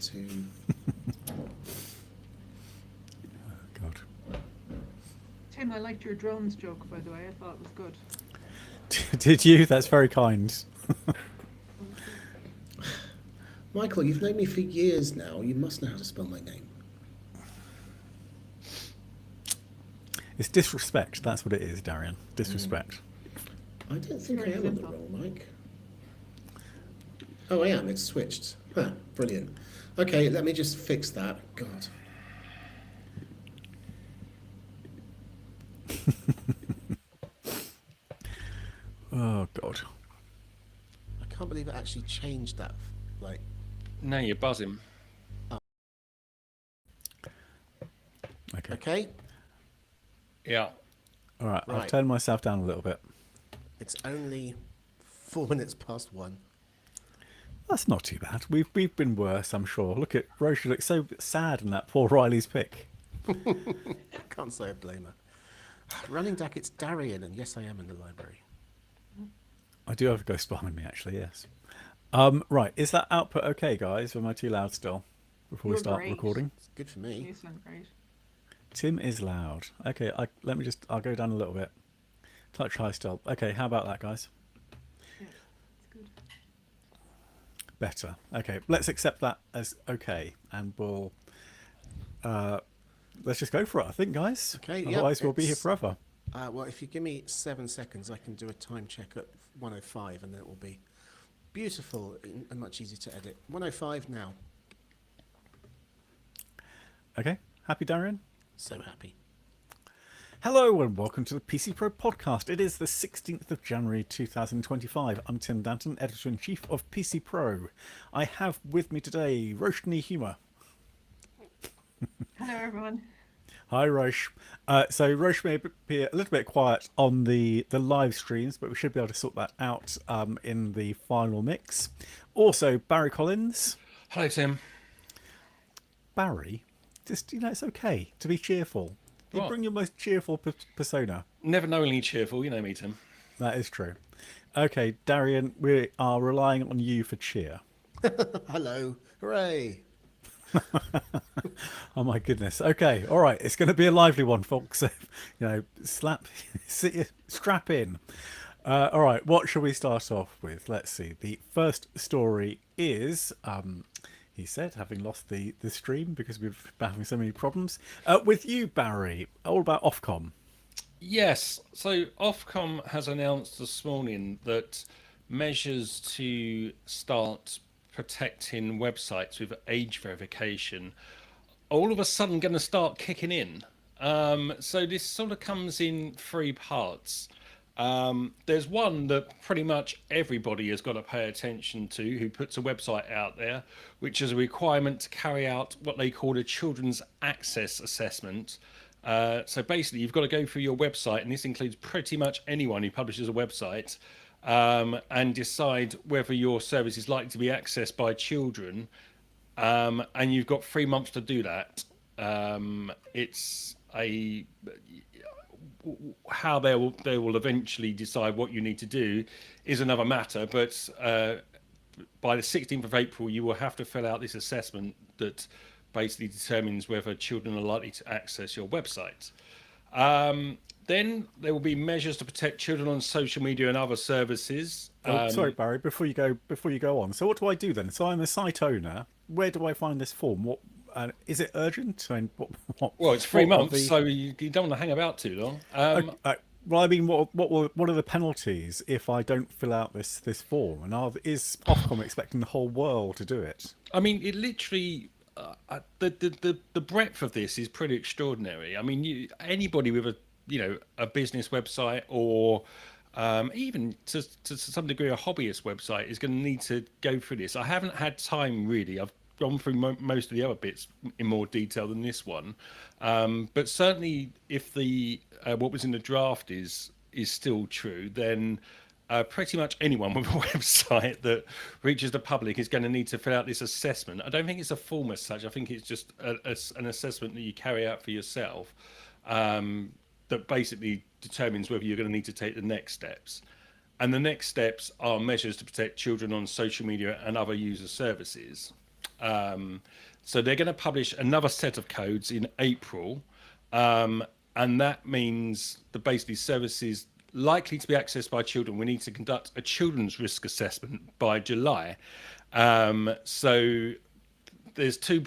2. Oh, God. Tim, I liked your drones joke, by the way. I thought it was good. Did you? That's very kind. Michael, you've known me for years now. You must know how to spell my name. It's disrespect. That's what it is, Darian. Disrespect. I don't think I Very am on the simple. roll, Mike. Oh, I am. It's switched. Huh, brilliant. Okay, let me just fix that. God. Oh, God. I can't believe it actually changed that. Like, No, you're buzzing. Okay. okay, Yeah. All right. I've Right. turned myself down a little bit. it's only 4 minutes past 1. That's not too bad. We've been worse, I'm sure. Look at Roche looks so sad in that poor Riley's pick. Can't say I blame her. Running Duck, it's Darian, and yes, I am in the library. I do have a ghost behind me, actually. Yes. Right. Is that output okay, guys? Or am I too loud still? Before we You're start great. recording. It's good for me. You sound great. Tim is loud. Okay. I'll go down a little bit. Touch high still. Okay. How about that, guys? Yeah, it's good. Better. Okay. Let's accept that as okay, and we'll let's just go for it. I think, guys. Okay, yeah, Otherwise, we'll be here it's- forever. Well, if you give me 7 seconds, I can do a time check at 1:05, and then it will be beautiful and much easier to edit. 1:05 now. Okay. Happy, Darian? So happy. Hello and welcome to the PC Pro podcast. It is the 16th of January 2025. I'm Tim Danton, Editor-in-Chief of PC Pro. I have with me today Roshni Humour. Hello, everyone. Hi Rosh. So Rosh may be a little bit quiet on the live streams, but we should be able to sort that out in the final mix. Also Barry Collins. Hello, Tim. Barry, just, it's okay to be cheerful. You What? bring your most cheerful persona. Never knowingly cheerful, you know me, Tim. That is true. Okay, Darian, we are relying on you for cheer. Hello. Hooray. Oh my goodness. Okay, all right. It's going to be a lively one, folks. Strap in. All right. What shall we start off with? Let's see. The first story is, he said, having lost the stream because we've been having so many problems. With you, Barry, all about Ofcom. Yes, so Ofcom has announced this morning that measures to start protecting websites with age verification all of a sudden going to start kicking in. So this sort of comes in 3 parts. There's one that pretty much everybody has got to pay attention to who puts a website out there, which is a requirement to carry out what they call a children's access assessment. So basically, you've got to go through your website, and this includes pretty much anyone who publishes a website, and decide whether your service is likely to be accessed by children. And you've got 3 months to do that. It's how they will eventually decide what you need to do is another matter. But by the 16th of April, you will have to fill out this assessment that basically determines whether children are likely to access your website. Then there will be measures to protect children on social media and other services. Sorry, Barry. Before you go on. So what do I do then? So I'm a site owner. Where do I find this form? What is it urgent? Well, it's 3 months, so you don't want to hang about too long. Well, I mean, what are the penalties if I don't fill out this form? And is Ofcom expecting the whole world to do it? I mean, it literally. The breadth of this is pretty extraordinary. I mean, anybody with a business website or even to some degree a hobbyist website is going to need to go through this. I haven't had time really. I've gone through most of the other bits in more detail than this one, but certainly if the what was in the draft is still true, then pretty much anyone with a website that reaches the public is going to need to fill out this assessment. I don't think it's a form as such. I think it's just an assessment that you carry out for yourself that basically determines whether you're going to need to take the next steps. And the next steps are measures to protect children on social media and other user services. So they're going to publish another set of codes in April, and that means that basically services likely to be accessed by children, we need to conduct a children's risk assessment by July. So there's two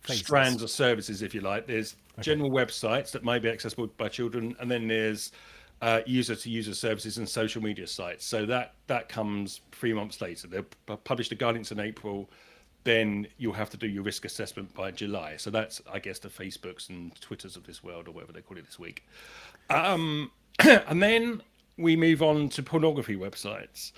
strands of services, if you like. There's general websites that may be accessible by children, and then there's user-to-user services and social media sites. So that comes 3 months later. They'll publish the guidance in April, then you'll have to do your risk assessment by July. So that's, I guess, the Facebooks and Twitters of this world, or whatever they call it this week. And then we move on to pornography websites.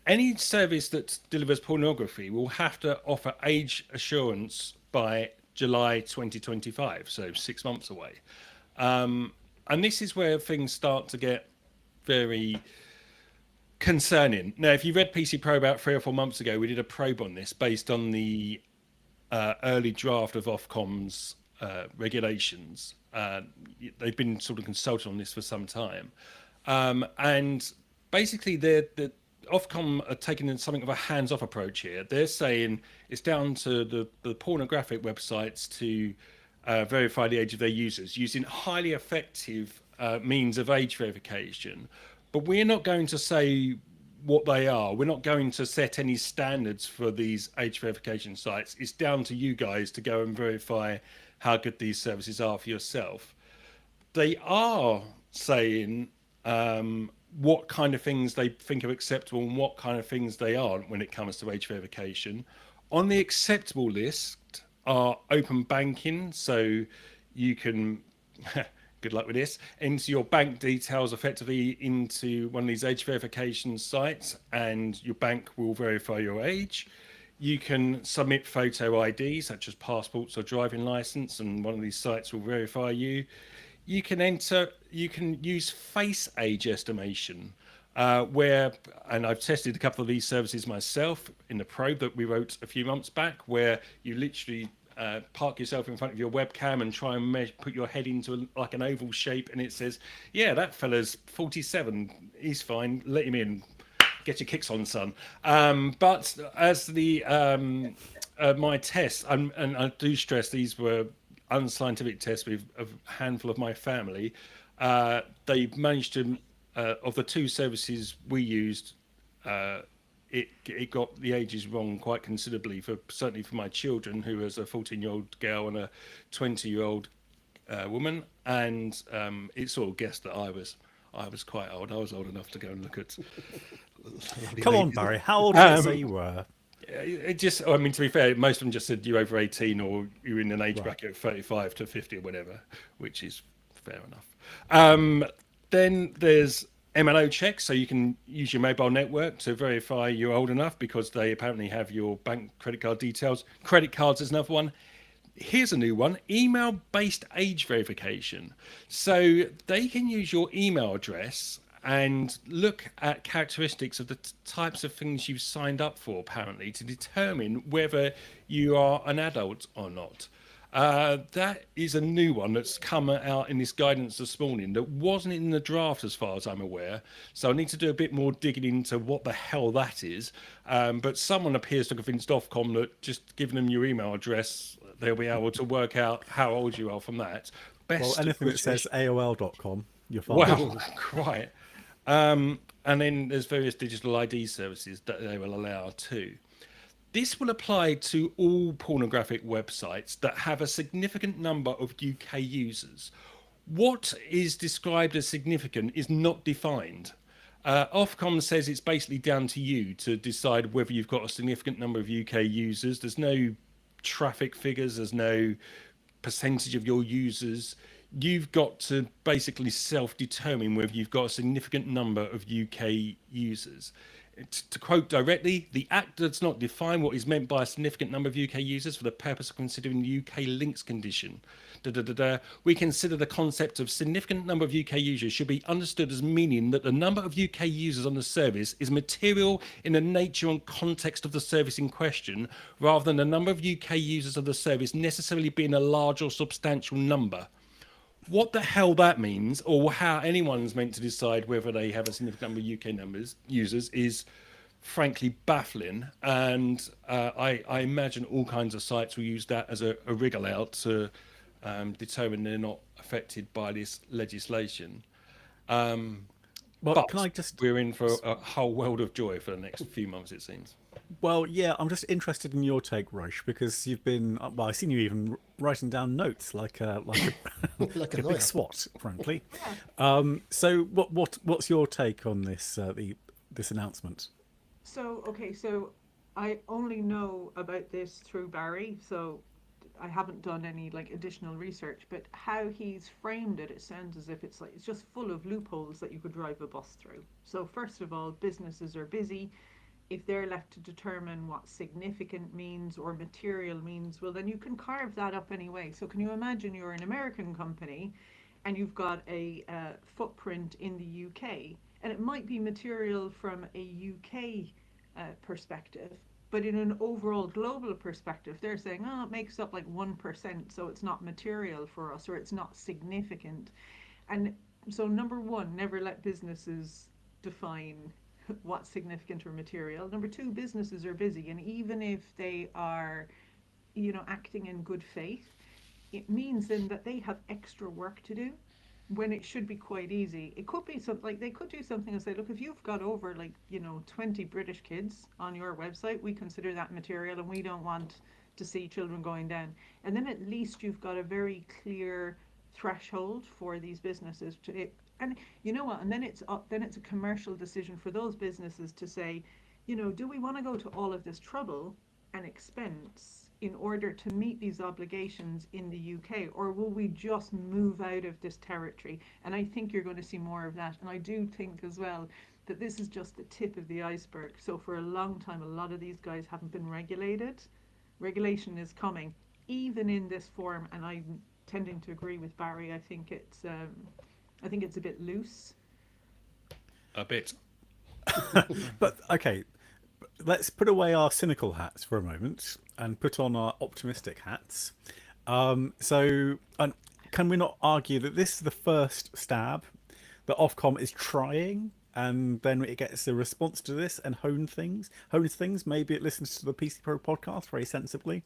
Any service that delivers pornography will have to offer age assurance by July 2025, so 6 months away. And this is where things start to get very concerning. Now, if you read PC Pro about 3 or 4 months ago, we did a probe on this based on the early draft of Ofcom's regulations. They've been sort of consulted on this for some time. And basically, the Ofcom are taking something of a hands-off approach here. They're saying it's down to the pornographic websites to verify the age of their users using highly effective means of age verification. But we're not going to say what they are. We're not going to set any standards for these age verification sites. It's down to you guys to go and verify how good these services are for yourself. They are saying what kind of things they think are acceptable and what kind of things they aren't when it comes to age verification. On the acceptable list are open banking, so you can good luck with this, enter your bank details effectively into one of these age verification sites, and your bank will verify your age. You can submit photo ID, such as passports or driving license, and one of these sites will verify you. You can use face age estimation, where, and I've tested a couple of these services myself in the probe that we wrote a few months back, where you literally park yourself in front of your webcam and try and put your head into like an oval shape, and it says, yeah, that fella's 47, he's fine, let him in, get your kicks on, son. But as the my tests, and I do stress these were unscientific tests with a handful of my family, they managed to, of the two services we used, it got the ages wrong quite considerably, certainly for my children, who was a 14-year-old girl and a 20-year-old woman, and it sort of guessed that I was quite old. I was old enough to go and look at. Come on, Barry. How old did you say you were? It just, I mean, to be fair, most of them just said you're over 18 or you're in an age bracket of 35 to 50 or whatever, which is fair enough. Then there's MNO checks, so you can use your mobile network to verify you're old enough, because they apparently have your bank credit card details. Credit cards is another one. Here's a new one, email-based age verification. So they can use your email address and look at characteristics of the types of things you've signed up for, apparently, to determine whether you are an adult or not. That is a new one that's come out in this guidance this morning that wasn't in the draft as far as I'm aware. So I need to do a bit more digging into what the hell that is. But someone appears to have convinced Ofcom that just giving them your email address, they'll be able to work out how old you are from that. Well, anything that says AOL.com, you're fine. Well, quite. And then there's various digital ID services that they will allow too. This will apply to all pornographic websites that have a significant number of UK users. What is described as significant is not defined. Ofcom says it's basically down to you to decide whether you've got a significant number of UK users. There's no traffic figures, there's no percentage of your users. You've got to basically self-determine whether you've got a significant number of UK users. To quote directly, the Act does not define what is meant by a significant number of UK users for the purpose of considering the UK links condition. We consider the concept of significant number of UK users should be understood as meaning that the number of UK users on the service is material in the nature and context of the service in question, rather than the number of UK users of the service necessarily being a large or substantial number. What the hell that means, or how anyone's meant to decide whether they have a significant number of UK users, is frankly baffling. And I imagine all kinds of sites will use that as a wriggle out to determine they're not affected by this legislation. Well, But can I just? we're in for a whole world of joy for the next few months, it seems. Well, yeah, I'm just interested in your take, Roche, because you've been. Well, I've seen you even writing down notes like a Like a a lawyer. big SWAT, frankly. Yeah. So, what's your take on this this announcement? So, okay, so I only know about this through Barry, so I haven't done any like additional research, but how he's framed it, it sounds as if it's like it's just full of loopholes that you could drive a bus through. So first of all, businesses are busy. If they're left to determine what significant means or material means, well, then you can carve that up anyway. So can you imagine you're an American company and you've got a footprint in the UK, and it might be material from a UK perspective, but in an overall global perspective, they're saying, oh, it makes up like 1%, so it's not material for us or it's not significant. And so, number one, never let businesses define what's significant or material. Number two, businesses are busy, and even if they are, acting in good faith, it means then that they have extra work to do when it should be quite easy. It could be something like they could do something and say, look, if you've got over 20 British kids on your website, we consider that material and we don't want to see children going down. And then at least you've got a very clear threshold for these businesses to it. And you know what? And then it's a commercial decision for those businesses to say, do we want to go to all of this trouble and expense in order to meet these obligations in the UK, or will we just move out of this territory? And I think you're going to see more of that. And I do think as well that this is just the tip of the iceberg. So for a long time, a lot of these guys haven't been regulated. Regulation is coming, even in this form. And I'm tending to agree with Barry. I think it's a bit loose. A bit. But okay, let's put away our cynical hats for a moment and put on our optimistic hats. Can we not argue that this is the first stab that Ofcom is trying, and then it gets a response to this and hones things? Maybe it listens to the PC Pro podcast very sensibly,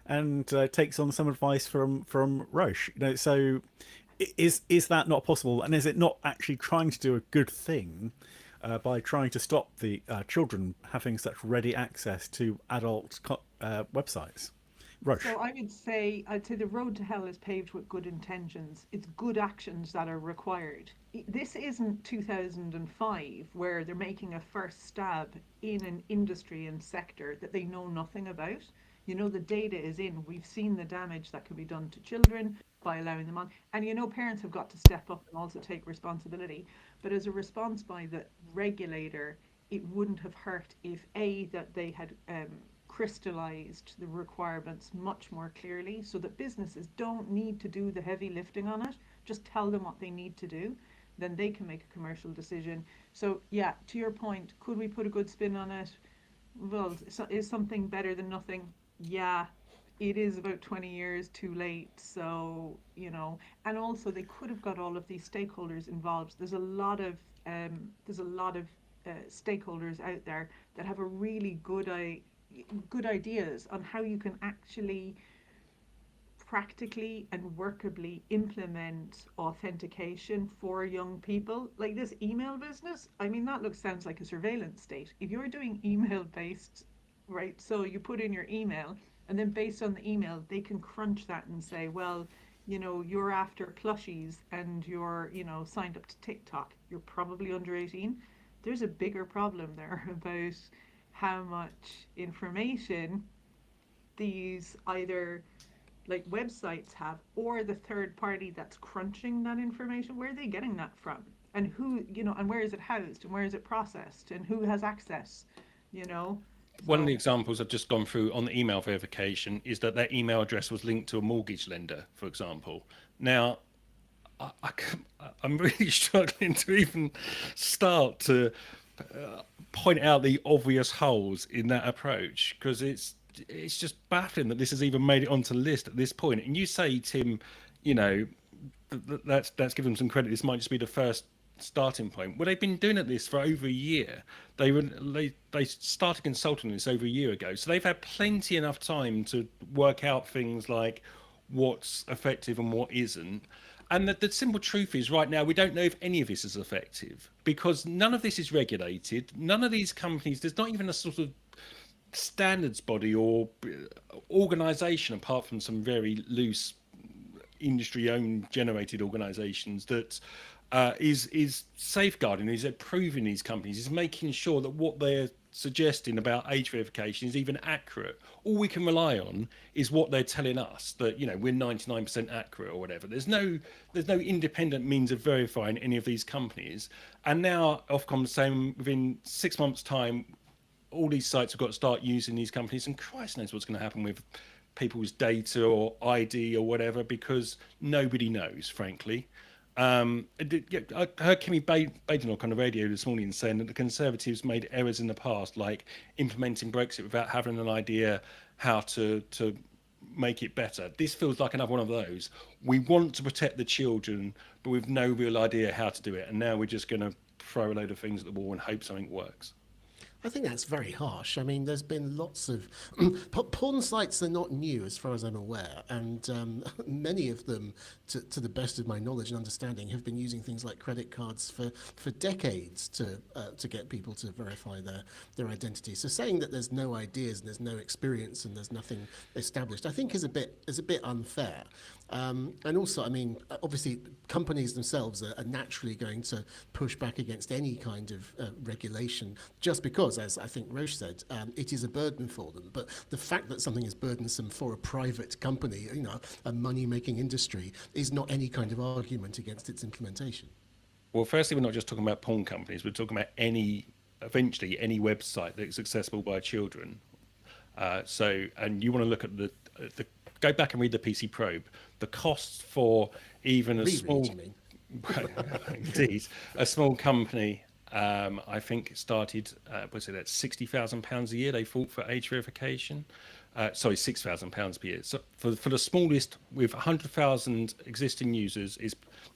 and takes on some advice from Roche. So is that not possible? And is it not actually trying to do a good thing? By trying to stop the children having such ready access to adult websites. Roche. So I'd say the road to hell is paved with good intentions. It's good actions that are required. This isn't 2005 where they're making a first stab in an industry and sector that they know nothing about. The data is in. We've seen the damage that can be done to children by allowing them on. And parents have got to step up and also take responsibility. But as a response by the regulator, it wouldn't have hurt if that they had crystallized the requirements much more clearly, so that businesses don't need to do the heavy lifting on it. Just tell them what they need to do, then they can make a commercial decision. So yeah, to your point, could we put a good spin on it? Well, is something better than nothing? Yeah, it is about 20 years too late. So, and also they could have got all of these stakeholders involved. There's a lot of stakeholders out there that have a really good ideas on how you can actually practically and workably implement authentication for young people. Like this email business, I mean, that sounds like a surveillance state. If you're doing email based, right, so you put in your email, and then based on the email, they can crunch that and say, well, you're after plushies and you're, signed up to TikTok. You're probably under 18. There's a bigger problem there about how much information these either like websites have, or the third party that's crunching that information. Where are they getting that from? And who, and where is it housed? And where is it processed? And who has access? One of the examples I've just gone through on the email verification is that their email address was linked to a mortgage lender, for example. Now, I'm really struggling to even start to point out the obvious holes in that approach, because it's just baffling that this has even made it onto the list at this point. And you say, Tim, that's given them some credit. This might just be the first starting point. Well, they've been doing this for over a year. They started consulting this over a year ago, so they've had plenty enough time to work out things like what's effective and what isn't. And the simple truth is, right now, we don't know if any of this is effective because none of this is regulated. None of these companies, there's not even a sort of standards body or organization, apart from some very loose industry-owned generated organisations that is safeguarding, is approving these companies, is making sure that what they're suggesting about age verification is even accurate. All we can rely on is what they're telling us, that we're 99% accurate or whatever. There's no independent means of verifying any of these companies. And now Ofcom's saying within 6 months' time, all these sites have got to start using these companies, and Christ knows what's going to happen with people's data or ID or whatever, because nobody knows, frankly. I heard Kimmy Badenoch on the radio this morning saying that the Conservatives made errors in the past, like implementing Brexit without having an idea how to make it better. This feels like another one of those. We want to protect the children, but we've no real idea how to do it, and now we're just going to throw a load of things at the wall and hope something works. I think that's very harsh. I mean, there's been lots of porn sites are not new, as far as I'm aware, and many of them, to the best of my knowledge and understanding, have been using things like credit cards for decades to get people to verify their identity. So saying that there's no ideas and there's no experience and there's nothing established, I think is a bit unfair. And also, I mean, obviously, companies themselves are naturally going to push back against any kind of regulation, just because, as I think Roche said, it is a burden for them. But the fact that something is burdensome for a private company, a money-making industry, is not any kind of argument against its implementation. Well, firstly, we're not just talking about porn companies. We're talking about eventually any website that's accessible by children. And you want to look at the go back and read the PC Probe. The costs for even a small, indeed, a small company, I think it started, was it at £60,000 a year they fought for age verification? Sorry, £6,000 per year. So for the smallest, with 100,000 existing users,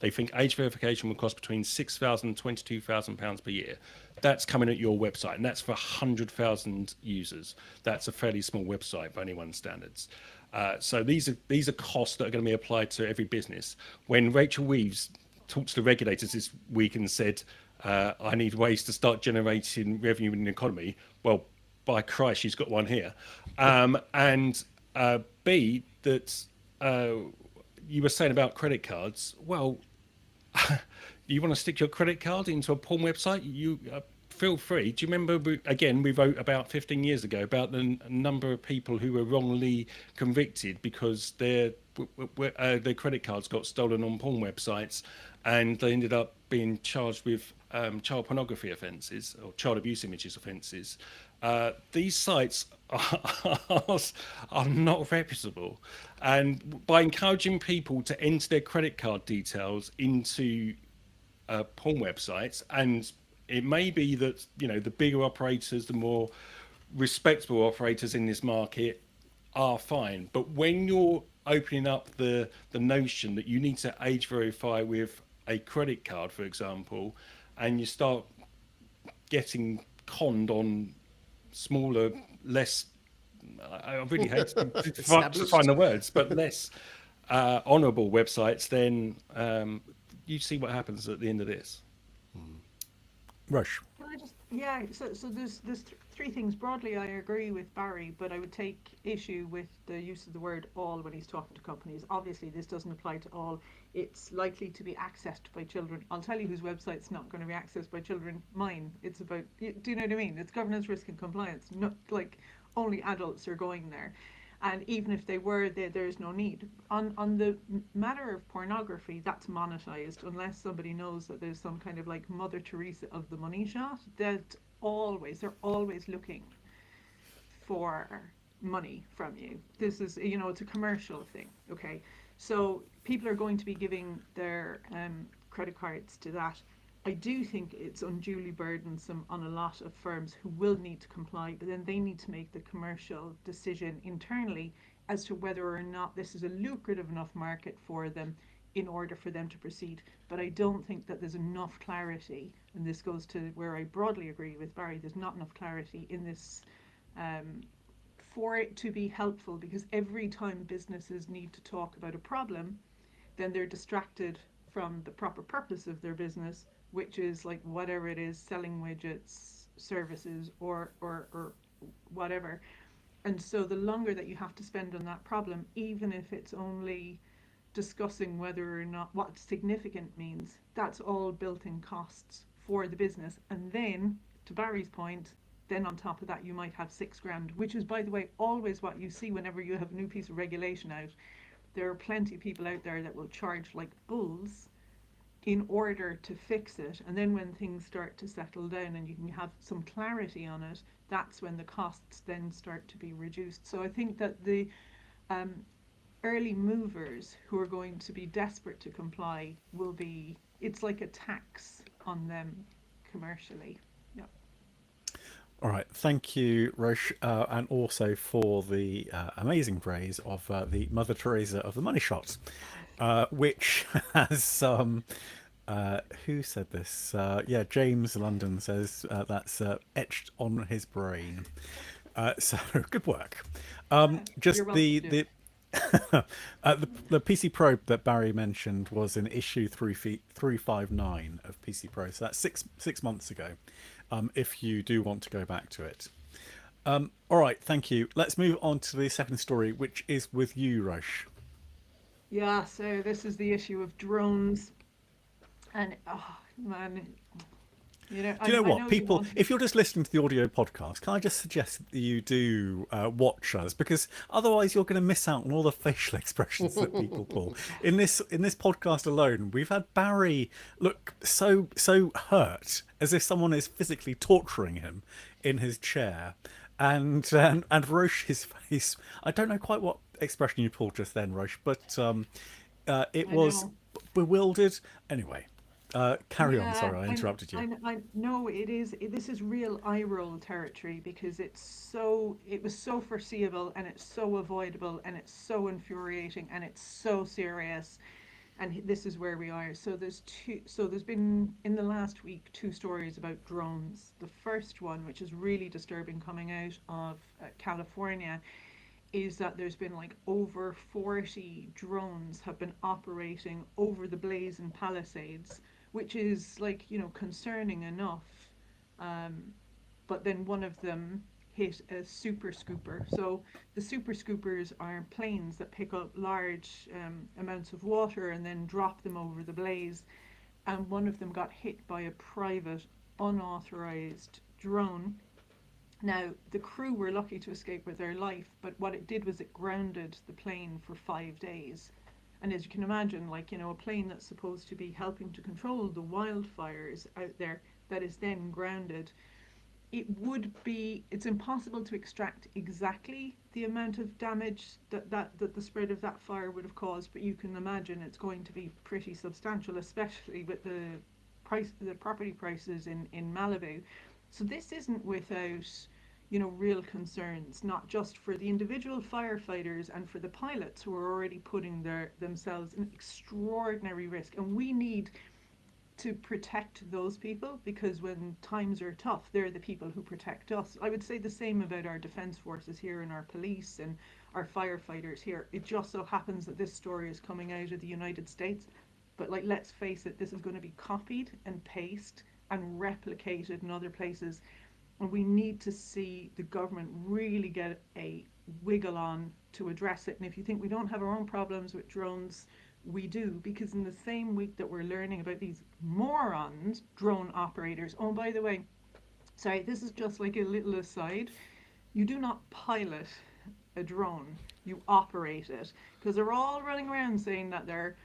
they think age verification will cost between £6,000 and £22,000 per year. That's coming at your website, and that's for 100,000 users. That's a fairly small website by anyone's standards. So these are costs that are going to be applied to every business. When Rachel Reeves talked to the regulators this week and said, I need ways to start generating revenue in the economy, well, by Christ, she's got one here. And B, that you were saying about credit cards. Well, you want to stick your credit card into a porn website? You feel free. Do you remember, we wrote about 15 years ago about the number of people who were wrongly convicted because their credit cards got stolen on porn websites, and they ended up being charged with child pornography offences or child abuse images offences. These sites are not reputable, and by encouraging people to enter their credit card details into porn websites, and it may be that the bigger operators, the more respectable operators in this market are fine, but when you're opening up the notion that you need to age verify with a credit card, for example, and you start getting conned on smaller, less, I really hate to find the words, but less honourable websites, then you see what happens at the end of this. Rush. So there's three things. Broadly, I agree with Barry, but I would take issue with the use of the word all when he's talking to companies. Obviously, this doesn't apply to all. It's likely to be accessed by children. I'll tell you whose website's not going to be accessed by children. Mine. It's about, do you know what I mean? It's governance, risk and compliance. Not like only adults are going there. And even if they were, there's no need. On the matter of pornography, that's monetized unless somebody knows that there's some kind of like Mother Teresa of the money shot. They're always looking for money from you. This is, it's a commercial thing, okay? So people are going to be giving their credit cards to that. I do think it's unduly burdensome on a lot of firms who will need to comply, but then they need to make the commercial decision internally as to whether or not this is a lucrative enough market for them in order for them to proceed. But I don't think that there's enough clarity, and this goes to where I broadly agree with Barry. There's not enough clarity in this for it to be helpful, because every time businesses need to talk about a problem, then they're distracted from the proper purpose of their business, which is like whatever it is, selling widgets, services, or whatever. And so the longer that you have to spend on that problem, even if it's only discussing whether or not what significant means, that's all built-in costs for the business. And then, to Barry's point, then on top of that you might have £6,000, which is, by the way, always what you see whenever you have a new piece of regulation out. There are plenty of people out there that will charge like bulls in order to fix it, and then when things start to settle down and you can have some clarity on it, that's when the costs then start to be reduced. So I think that the early movers who are going to be desperate to comply will be, it's like a tax on them commercially. Yeah. All right, thank you, Roche, and also for the amazing praise of the Mother Teresa of the money shot, which has who said this? Yeah, James London says that's etched on his brain. So good work. Just You're welcome to. the PC Pro that Barry mentioned was in issue 359 of PC Pro, so that's six months ago. If you do want to go back to it. All right, thank you. Let's move on to the second story, which is with you, Roche. Yeah, so this is the issue of drones, and oh man, Do you know what, people, if you're just listening to the audio podcast, can I just suggest that you do watch us, because otherwise you're going to miss out on all the facial expressions that people pull. In this podcast alone, we've had Barry look so hurt, as if someone is physically torturing him in his chair, and Roche's face. I don't know quite what expression you pulled just then, Roche, but it was bewildered. Anyway. Carry on. Sorry, I interrupted you. I know it is. This is real eye roll territory, because it was so foreseeable, and it's so avoidable, and it's so infuriating, and it's so serious, and this is where we are. So there's been in the last week 2 stories about drones. The first one, which is really disturbing, coming out of California, is that there's been like over 40 drones have been operating over the Blazing Palisades, which is like, concerning enough. But then one of them hit a super scooper. So the super scoopers are planes that pick up large amounts of water and then drop them over the blaze. And one of them got hit by a private, unauthorized drone. Now, the crew were lucky to escape with their life, but what it did was it grounded the plane for 5 days. And as you can imagine, a plane that's supposed to be helping to control the wildfires out there, that is then grounded, it's impossible to extract exactly the amount of damage that the spread of that fire would have caused, but you can imagine it's going to be pretty substantial, especially with the property prices in Malibu. So this isn't without, real concerns, not just for the individual firefighters and for the pilots who are already putting themselves in extraordinary risk. And we need to protect those people, because when times are tough, they're the people who protect us. I would say the same about our defence forces here, and our police and our firefighters here. It just so happens that this story is coming out of the United States, but let's face it, this is going to be copied and pasted and replicated in other places, and we need to see the government really get a wiggle on to address it. And if you think we don't have our own problems with drones, we do, because in the same week that we're learning about these morons, drone operators, oh, by the way, sorry, this is just like a little aside, you do not pilot a drone, you operate it, because they're all running around saying that they're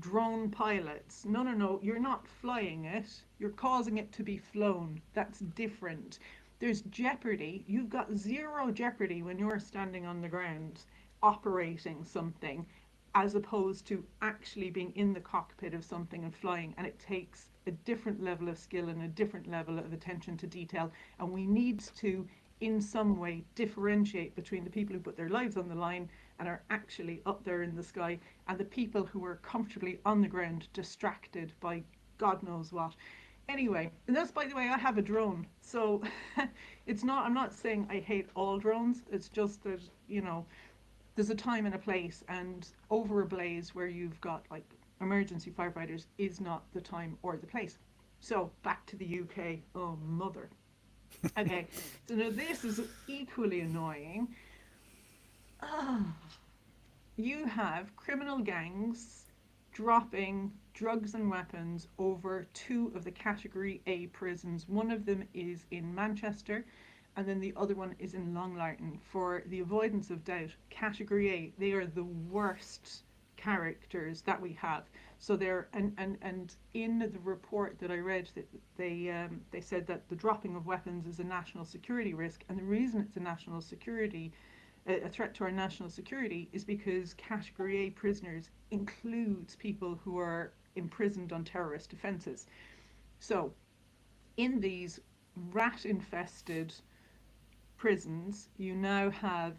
drone pilots. No, you're not flying it, you're causing it to be flown. That's different. There's jeopardy. You've got zero jeopardy when you're standing on the ground operating something, as opposed to actually being in the cockpit of something and flying, and it takes a different level of skill and a different level of attention to detail, and we need to in some way differentiate between the people who put their lives on the line and are actually up there in the sky, and the people who are comfortably on the ground distracted by God knows what. Anyway, and that's, by the way, I have a drone, so it's not, I'm not saying I hate all drones, it's just that, you know, there's a time and a place, and over a blaze where you've got like emergency firefighters is not the time or the place. So back to the UK. Oh mother. Okay, so now this is equally annoying. Ah, you have criminal gangs dropping drugs and weapons over two of the Category A prisons. One of them is in Manchester, and then the other one is in Long Lartin. For the avoidance of doubt, Category A, they are the worst characters that we have. So they're and in the report that I read, that they said that the dropping of weapons is a national security risk, and the reason it's a national security a threat to our national security is because Category A prisoners includes people who are imprisoned on terrorist offences. So, in these rat infested prisons, you now have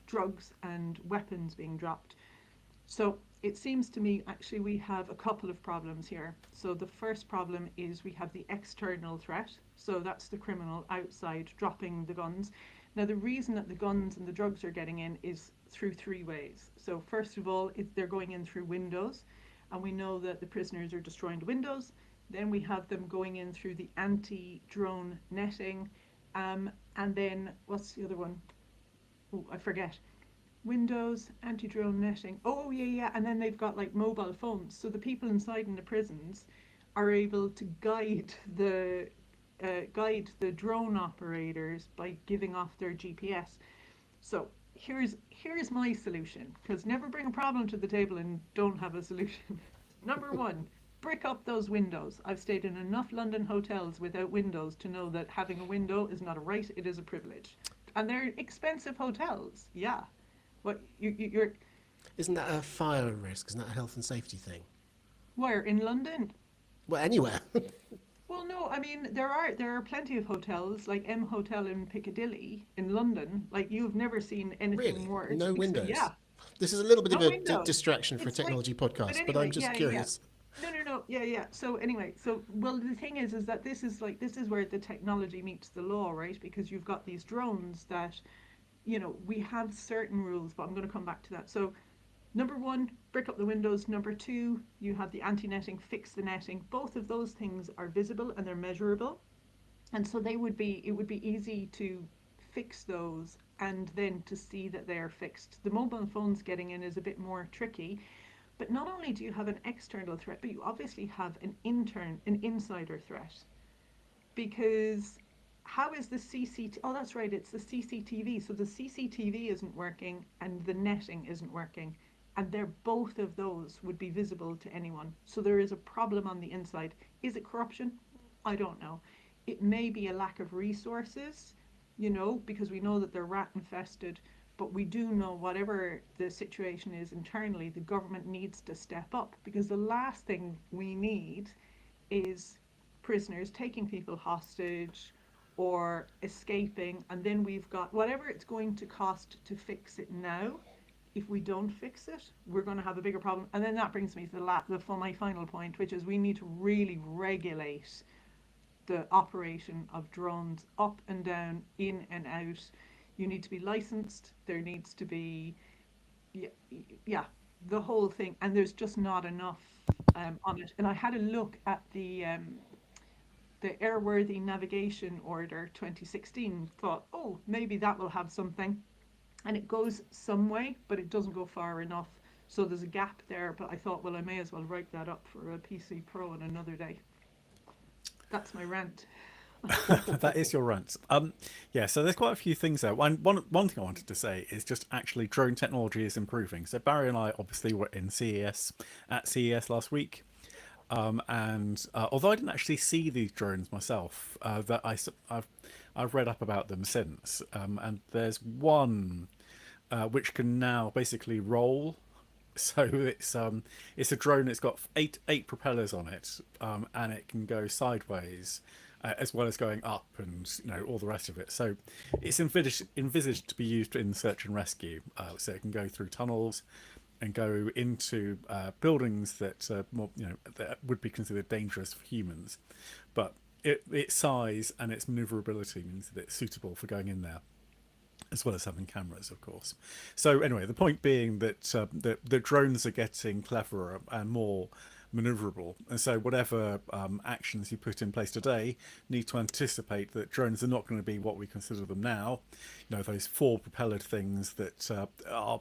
drugs and weapons being dropped. So, it seems to me actually we have a couple of problems here. So, the first problem is we have the external threat. So, that's the criminal outside dropping the guns. Now, the reason that the guns and the drugs are getting in is through three ways. So, first of all, they're going in through windows, and we know that the prisoners are destroying the windows. Then we have them going in through the anti-drone netting, and then what's the other one? Oh, I forget. Windows, anti-drone netting. Oh, yeah, yeah. And then they've got like mobile phones. So the people inside in the prisons are able to guide the drone operators by giving off their GPS. So here's my solution, because never bring a problem to the table and don't have a solution. Number one, brick up those windows. I've stayed in enough London hotels without windows to know that having a window is not a right, it is a privilege. And they're expensive hotels, yeah. What you're Isn't that a fire risk? Isn't that a health and safety thing? where in London? Well, anywhere. Well, no, I mean there are plenty of hotels like M Hotel in Piccadilly in London. Like you've never seen anything Really? worse. No windows? Yeah, This is a little bit of no a windows. distraction for a It's like, technology but podcast, but I'm anyway, just yeah, yeah, yeah. curious. No, no, no, yeah, yeah. So anyway, so well, the thing is that this is where the technology meets the law, right? Because you've got these drones that, you know, we have certain rules, but I'm going to come back to that. So number one, brick up the windows. Number two, you have the anti-netting, fix the netting. Both of those things are visible and they're measurable. And so it would be easy to fix those and then to see that they are fixed. The mobile phones getting in is a bit more tricky, but not only do you have an external threat, but you obviously have an insider threat. Because how is the CCTV? Oh, that's right, it's the CCTV. So the CCTV isn't working and the netting isn't working. And they're both of those would be visible to anyone. So there is a problem on the inside. Is it corruption? I don't know. It may be a lack of resources, you know, because we know that they're rat infested, but we do know whatever the situation is internally, the government needs to step up, because the last thing we need is prisoners taking people hostage or escaping, and then we've got whatever it's going to cost to fix it now. If we don't fix it, we're going to have a bigger problem. And then that brings me to my final point, which is we need to really regulate the operation of drones up and down, in and out. You need to be licensed. There needs to be, yeah, yeah, the whole thing. And there's just not enough on it. And I had a look at the Airworthy Navigation Order 2016. Thought, oh, maybe that will have something. And it goes some way, but it doesn't go far enough. So there's a gap there. But I thought, well, I may as well write that up for a PC Pro on another day. That's my rant. That is your rant. Yeah, so there's quite a few things there. One thing I wanted to say is just actually drone technology is improving. So Barry and I obviously were in CES last week. And although I didn't actually see these drones myself, that I've read up about them since. And there's one which can now basically roll. So it's a drone. It's got eight propellers on it, and it can go sideways as well as going up and all the rest of it. So it's envisaged to be used in search and rescue, so it can go through tunnels and go into buildings that more that would be considered dangerous for humans, but its size and its maneuverability means that it's suitable for going in there, as well as having cameras, of course. So anyway, the point being that the drones are getting cleverer and more maneuverable, and so whatever actions you put in place today need to anticipate that drones are not going to be what we consider them now. Those four propellered things that are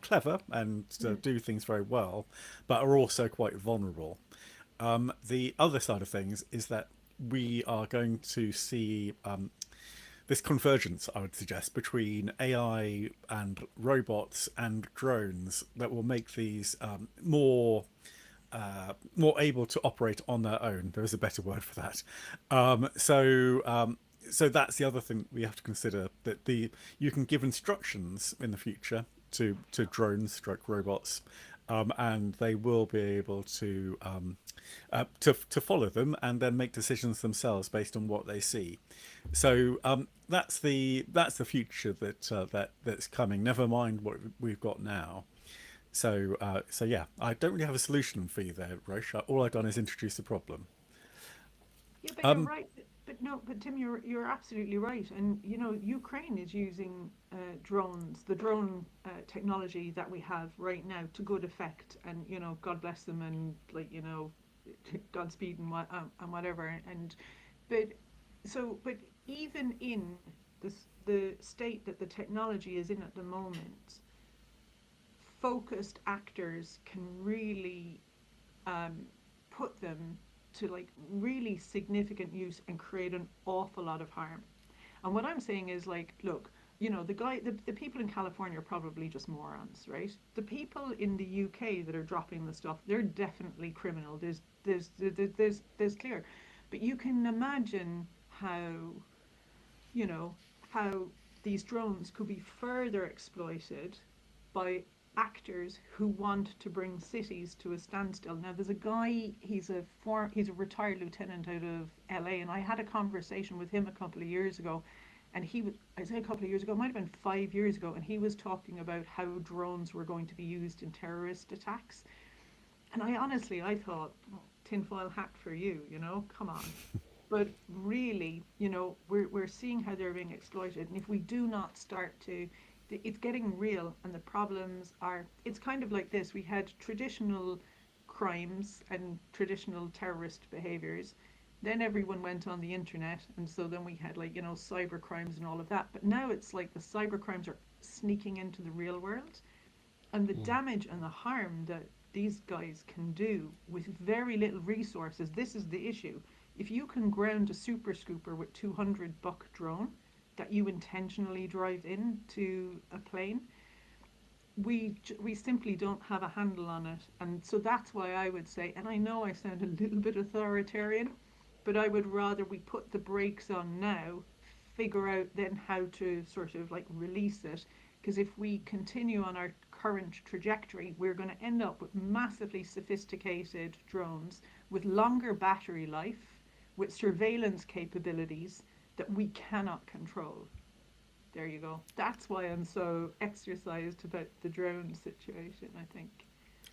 clever and do things very well, but are also quite vulnerable. The other side of things is that we are going to see this convergence, I would suggest, between AI and robots and drones that will make these more able to operate on their own. There is a better word for that. So that's the other thing we have to consider, that you can give instructions in the future to drones, stroke robots, and they will be able to follow them and then make decisions themselves based on what they see. So that's the future that's coming. Never mind what we've got now. So yeah, I don't really have a solution for you there, Roche. All I've done is introduce the problem. Yeah, but you're right. But no, but Tim, you're absolutely right. And Ukraine is using drones, the drone technology that we have right now, to good effect. And God bless them, and Godspeed and whatever. And but even in the state that the technology is in at the moment, focused actors can really put them to really significant use and create an awful lot of harm. And what I'm saying is, look, the people in California are probably just morons, right? The people in the UK that are dropping the stuff, they're definitely criminal. There's clear. But you can imagine how how these drones could be further exploited by actors who want to bring cities to a standstill. Now, there's a guy, he's a retired lieutenant out of LA, and I had a conversation with him a couple of years ago, and I say a couple of years ago, it might have been 5 years ago, and he was talking about how drones were going to be used in terrorist attacks. And I thought, oh, tinfoil hat for you, come on. But really, we're seeing how they're being exploited, and if we do not start to, it's getting real, and the problems are, it's kind of like this. We had traditional crimes and traditional terrorist behaviors. Then everyone went on the internet, and so then we had cyber crimes and all of that. But now it's like the cyber crimes are sneaking into the real world, and the damage and the harm that these guys can do with very little resources. This is the issue. If you can ground a super scooper with $200 drone that you intentionally drive into a plane, we simply don't have a handle on it. And so that's why I would say, and I know I sound a little bit authoritarian, but I would rather we put the brakes on now, figure out then how to sort of release it. Because if we continue on our current trajectory, we're going to end up with massively sophisticated drones with longer battery life, with surveillance capabilities that we cannot control. There you go. That's why I'm so exercised about the drone situation, I think.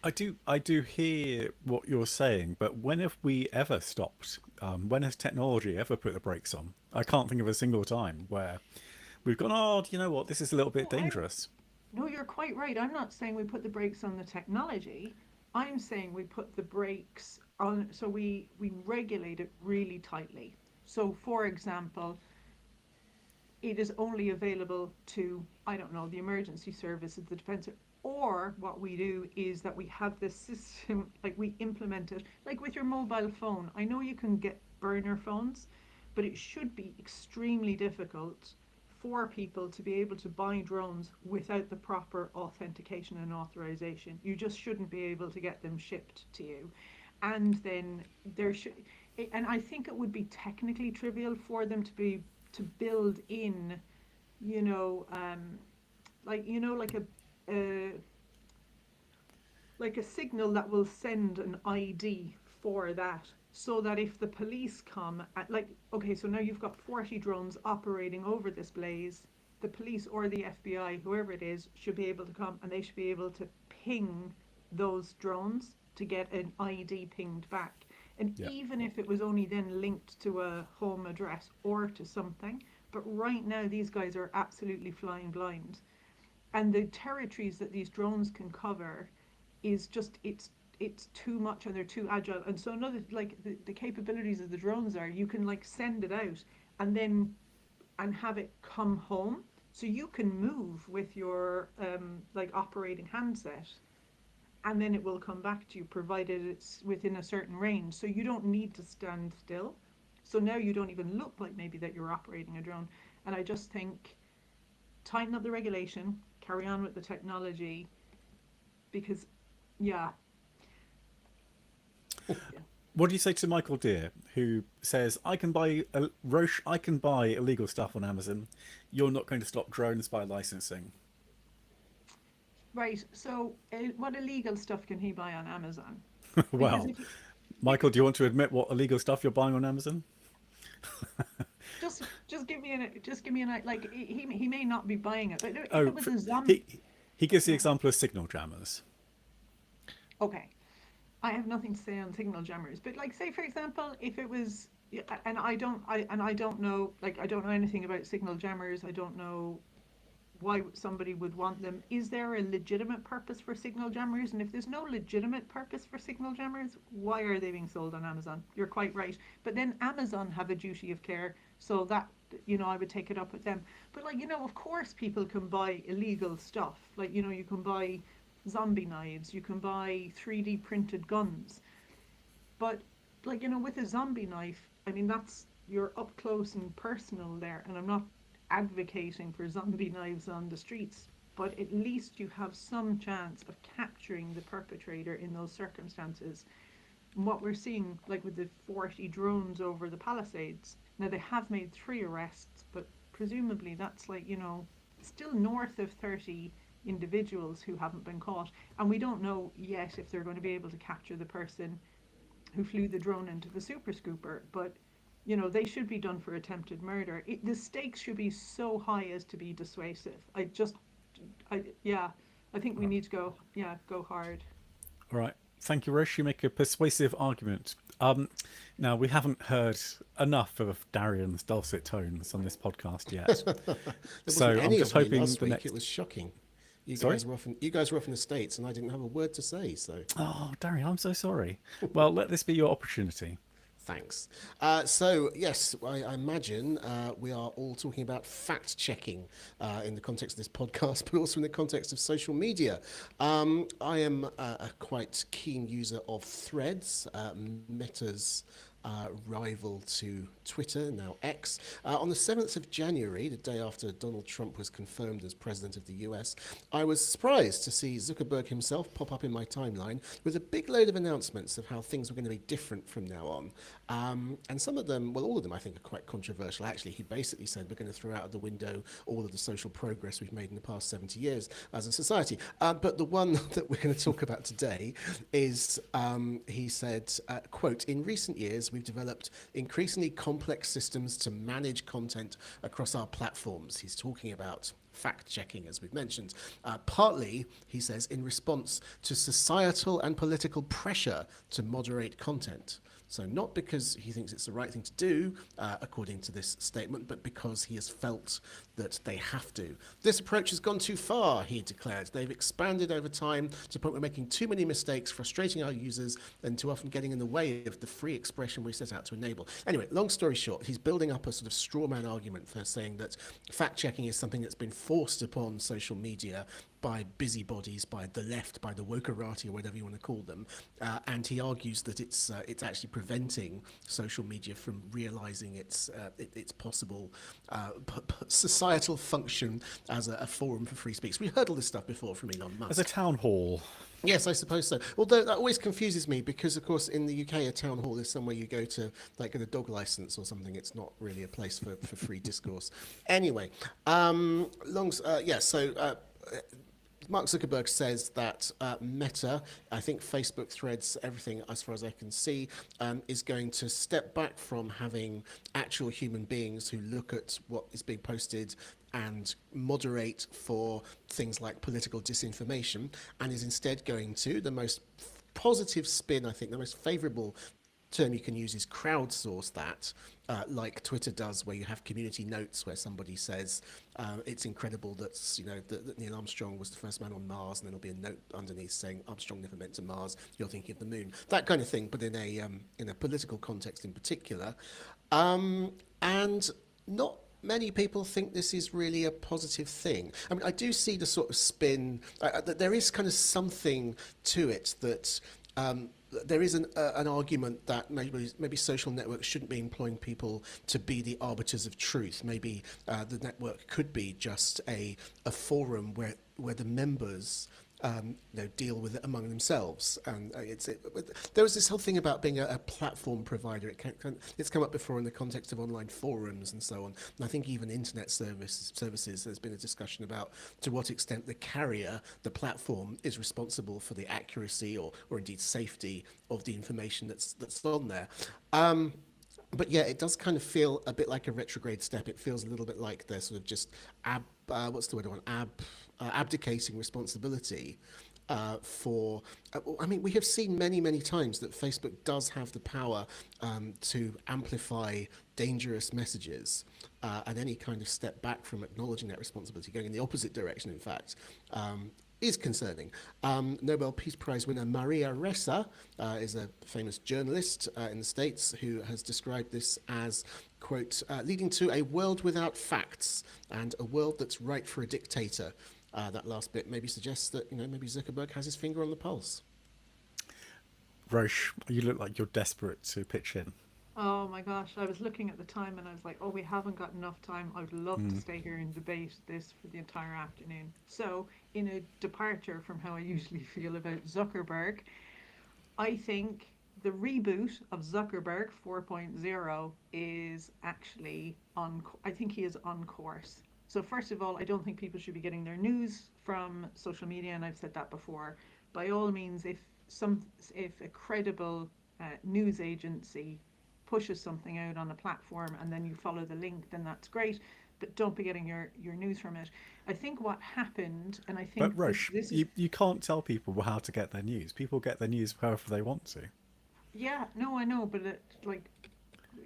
I do hear what you're saying, but when have we ever stopped? When has technology ever put the brakes on? I can't think of a single time where we've gone, oh, do you know what? This is a little bit dangerous. No, you're quite right. I'm not saying we put the brakes on the technology. I'm saying we put the brakes on, so we regulate it really tightly. So, for example, it is only available to, I don't know, the emergency services, the defense, or what we do is that we have this system, we implement it, like with your mobile phone. I know you can get burner phones, but it should be extremely difficult for people to be able to buy drones without the proper authentication and authorization. You just shouldn't be able to get them shipped to you. And then and I think it would be technically trivial for them to build in, a like a signal that will send an ID for that so that if the police come, like, okay, so now you've got 40 drones operating over this blaze, the police or the FBI, whoever it is, should be able to come and they should be able to ping those drones to get an ID pinged back. And Yeah. even if it was only then linked to a home address or to something, but right now these guys are absolutely flying blind. And the territories that these drones can cover is just, it's too much and they're too agile. And so another, like the capabilities of the drones are you can like send it out and then and have it come home, so you can move with your like operating handset, and then it will come back to you provided it's within a certain range, so you don't need to stand still. So now you don't even look like maybe that you're operating a drone. And I just think tighten up the regulation, carry on with the technology, because yeah. What do you say to Michael Deere, who says, Roche, I can buy illegal stuff on Amazon. You're not going to stop drones by licensing. Right, so what illegal stuff can he buy on Amazon? Well, Michael, do you want to admit what illegal stuff you're buying on Amazon? just give me an like he may not be buying it, but if it was a zombie. He gives the example of signal jammers. Okay, I have nothing to say on signal jammers, but like say for example, if it was, and I don't know, like I don't know anything about signal jammers. I don't know why somebody would want them. Is there a legitimate purpose for signal jammers? And if there's no legitimate purpose for signal jammers, why are they being sold on Amazon? You're quite right. But then Amazon have a duty of care, so that, I would take it up with them. But like, of course people can buy illegal stuff. Like, you can buy zombie knives, you can buy 3D printed guns. But like, with a zombie knife, I mean, you're up close and personal there, and I'm not advocating for zombie knives on the streets, but at least you have some chance of capturing the perpetrator in those circumstances. And what we're seeing, like with the 40 drones over the Palisades, now they have made 3 arrests, but presumably that's like, still north of 30 individuals who haven't been caught. And we don't know yet if they're going to be able to capture the person who flew the drone into the super scooper, but they should be done for attempted murder. The stakes should be so high as to be dissuasive. I think we need to go hard. All right. Thank you, Roche. You make a persuasive argument. Now, we haven't heard enough of Darian's dulcet tones on this podcast yet. So I'm just hoping last week it was shocking. You guys were off in the States and I didn't have a word to say. So. Oh, Darian, I'm so sorry. Well, let this be your opportunity. Thanks. So, yes, I imagine we are all talking about fact-checking in the context of this podcast, but also in the context of social media. I am a quite keen user of Threads, Meta's rival to Twitter, now X. On the 7th of January, the day after Donald Trump was confirmed as president of the US, I was surprised to see Zuckerberg himself pop up in my timeline with a big load of announcements of how things were going to be different from now on. And some of them, well, all of them I think are quite controversial. Actually, he basically said we're going to throw out of the window all of the social progress we've made in the past 70 years as a society. But the one that we're going to talk about today is, he said, quote, "In recent years, we've developed increasingly complex systems to manage content across our platforms." He's talking about fact-checking, as we've mentioned, partly, he says, in response to societal and political pressure to moderate content. So not because he thinks it's the right thing to do, according to this statement, but because he has felt that they have to. This approach has gone too far, he declared. They've expanded over time to the point we're making too many mistakes, frustrating our users, and too often getting in the way of the free expression we set out to enable. Anyway, long story short, he's building up a sort of straw man argument for saying that fact-checking is something that's been forced upon social media by busybodies, by the left, by the wokerati, or whatever you want to call them, and he argues that it's actually preventing social media from realising its possible societal function as a forum for free speech. We heard all this stuff before from Elon Musk. As a town hall. Yes, I suppose so. Although that always confuses me because, of course, in the UK, a town hall is somewhere you go to, like, get a dog license or something. It's not really a place for free discourse. Anyway, Mark Zuckerberg says that Meta, I think Facebook, Threads, everything as far as I can see, is going to step back from having actual human beings who look at what is being posted and moderate for things like political disinformation, and is instead going to the most positive spin, I think, the most favourable term you can use is crowdsource that, like Twitter does, where you have community notes where somebody says it's incredible that that Neil Armstrong was the first man on Mars, and then there'll be a note underneath saying Armstrong never went to Mars. You're thinking of the moon, that kind of thing, but in a political context in particular, and not many people think this is really a positive thing. I mean, I do see the sort of spin that there is kind of something to it that. There is an argument that maybe social networks shouldn't be employing people to be the arbiters of truth. Maybe the network could be just a forum where the members deal with it among themselves. And there was this whole thing about being a platform provider. It's come up before in the context of online forums and so on. And I think even internet services, there's been a discussion about to what extent the carrier, the platform, is responsible for the accuracy or indeed safety of the information that's on there. But yeah, it does kind of feel a bit like a retrograde step. It feels a little bit like they're sort of just abdicating responsibility for. I mean, we have seen many times that Facebook does have the power to amplify dangerous messages, and any kind of step back from acknowledging that responsibility, going in the opposite direction, in fact. Is concerning. Nobel Peace Prize winner Maria Ressa is a famous journalist in the States who has described this as, quote, leading to a world without facts and a world that's right for a dictator. That last bit maybe suggests that maybe Zuckerberg has his finger on the pulse. Roche, you look like you're desperate to pitch in. Oh my gosh, I was looking at the time and I was like, oh, we haven't got enough time. I would love to stay here and debate this for the entire afternoon. So, in a departure from how I usually feel about Zuckerberg, I think the reboot of Zuckerberg 4.0 is actually I think he is on course. So first of all, I don't think people should be getting their news from social media, and I've said that before. By all means, if a credible news agency pushes something out on a platform and then you follow the link, then that's great, but don't be getting your news from it. I think what happened, and I think But Roche, you can't tell people how to get their news. People get their news however they want to. Yeah, no, I know, but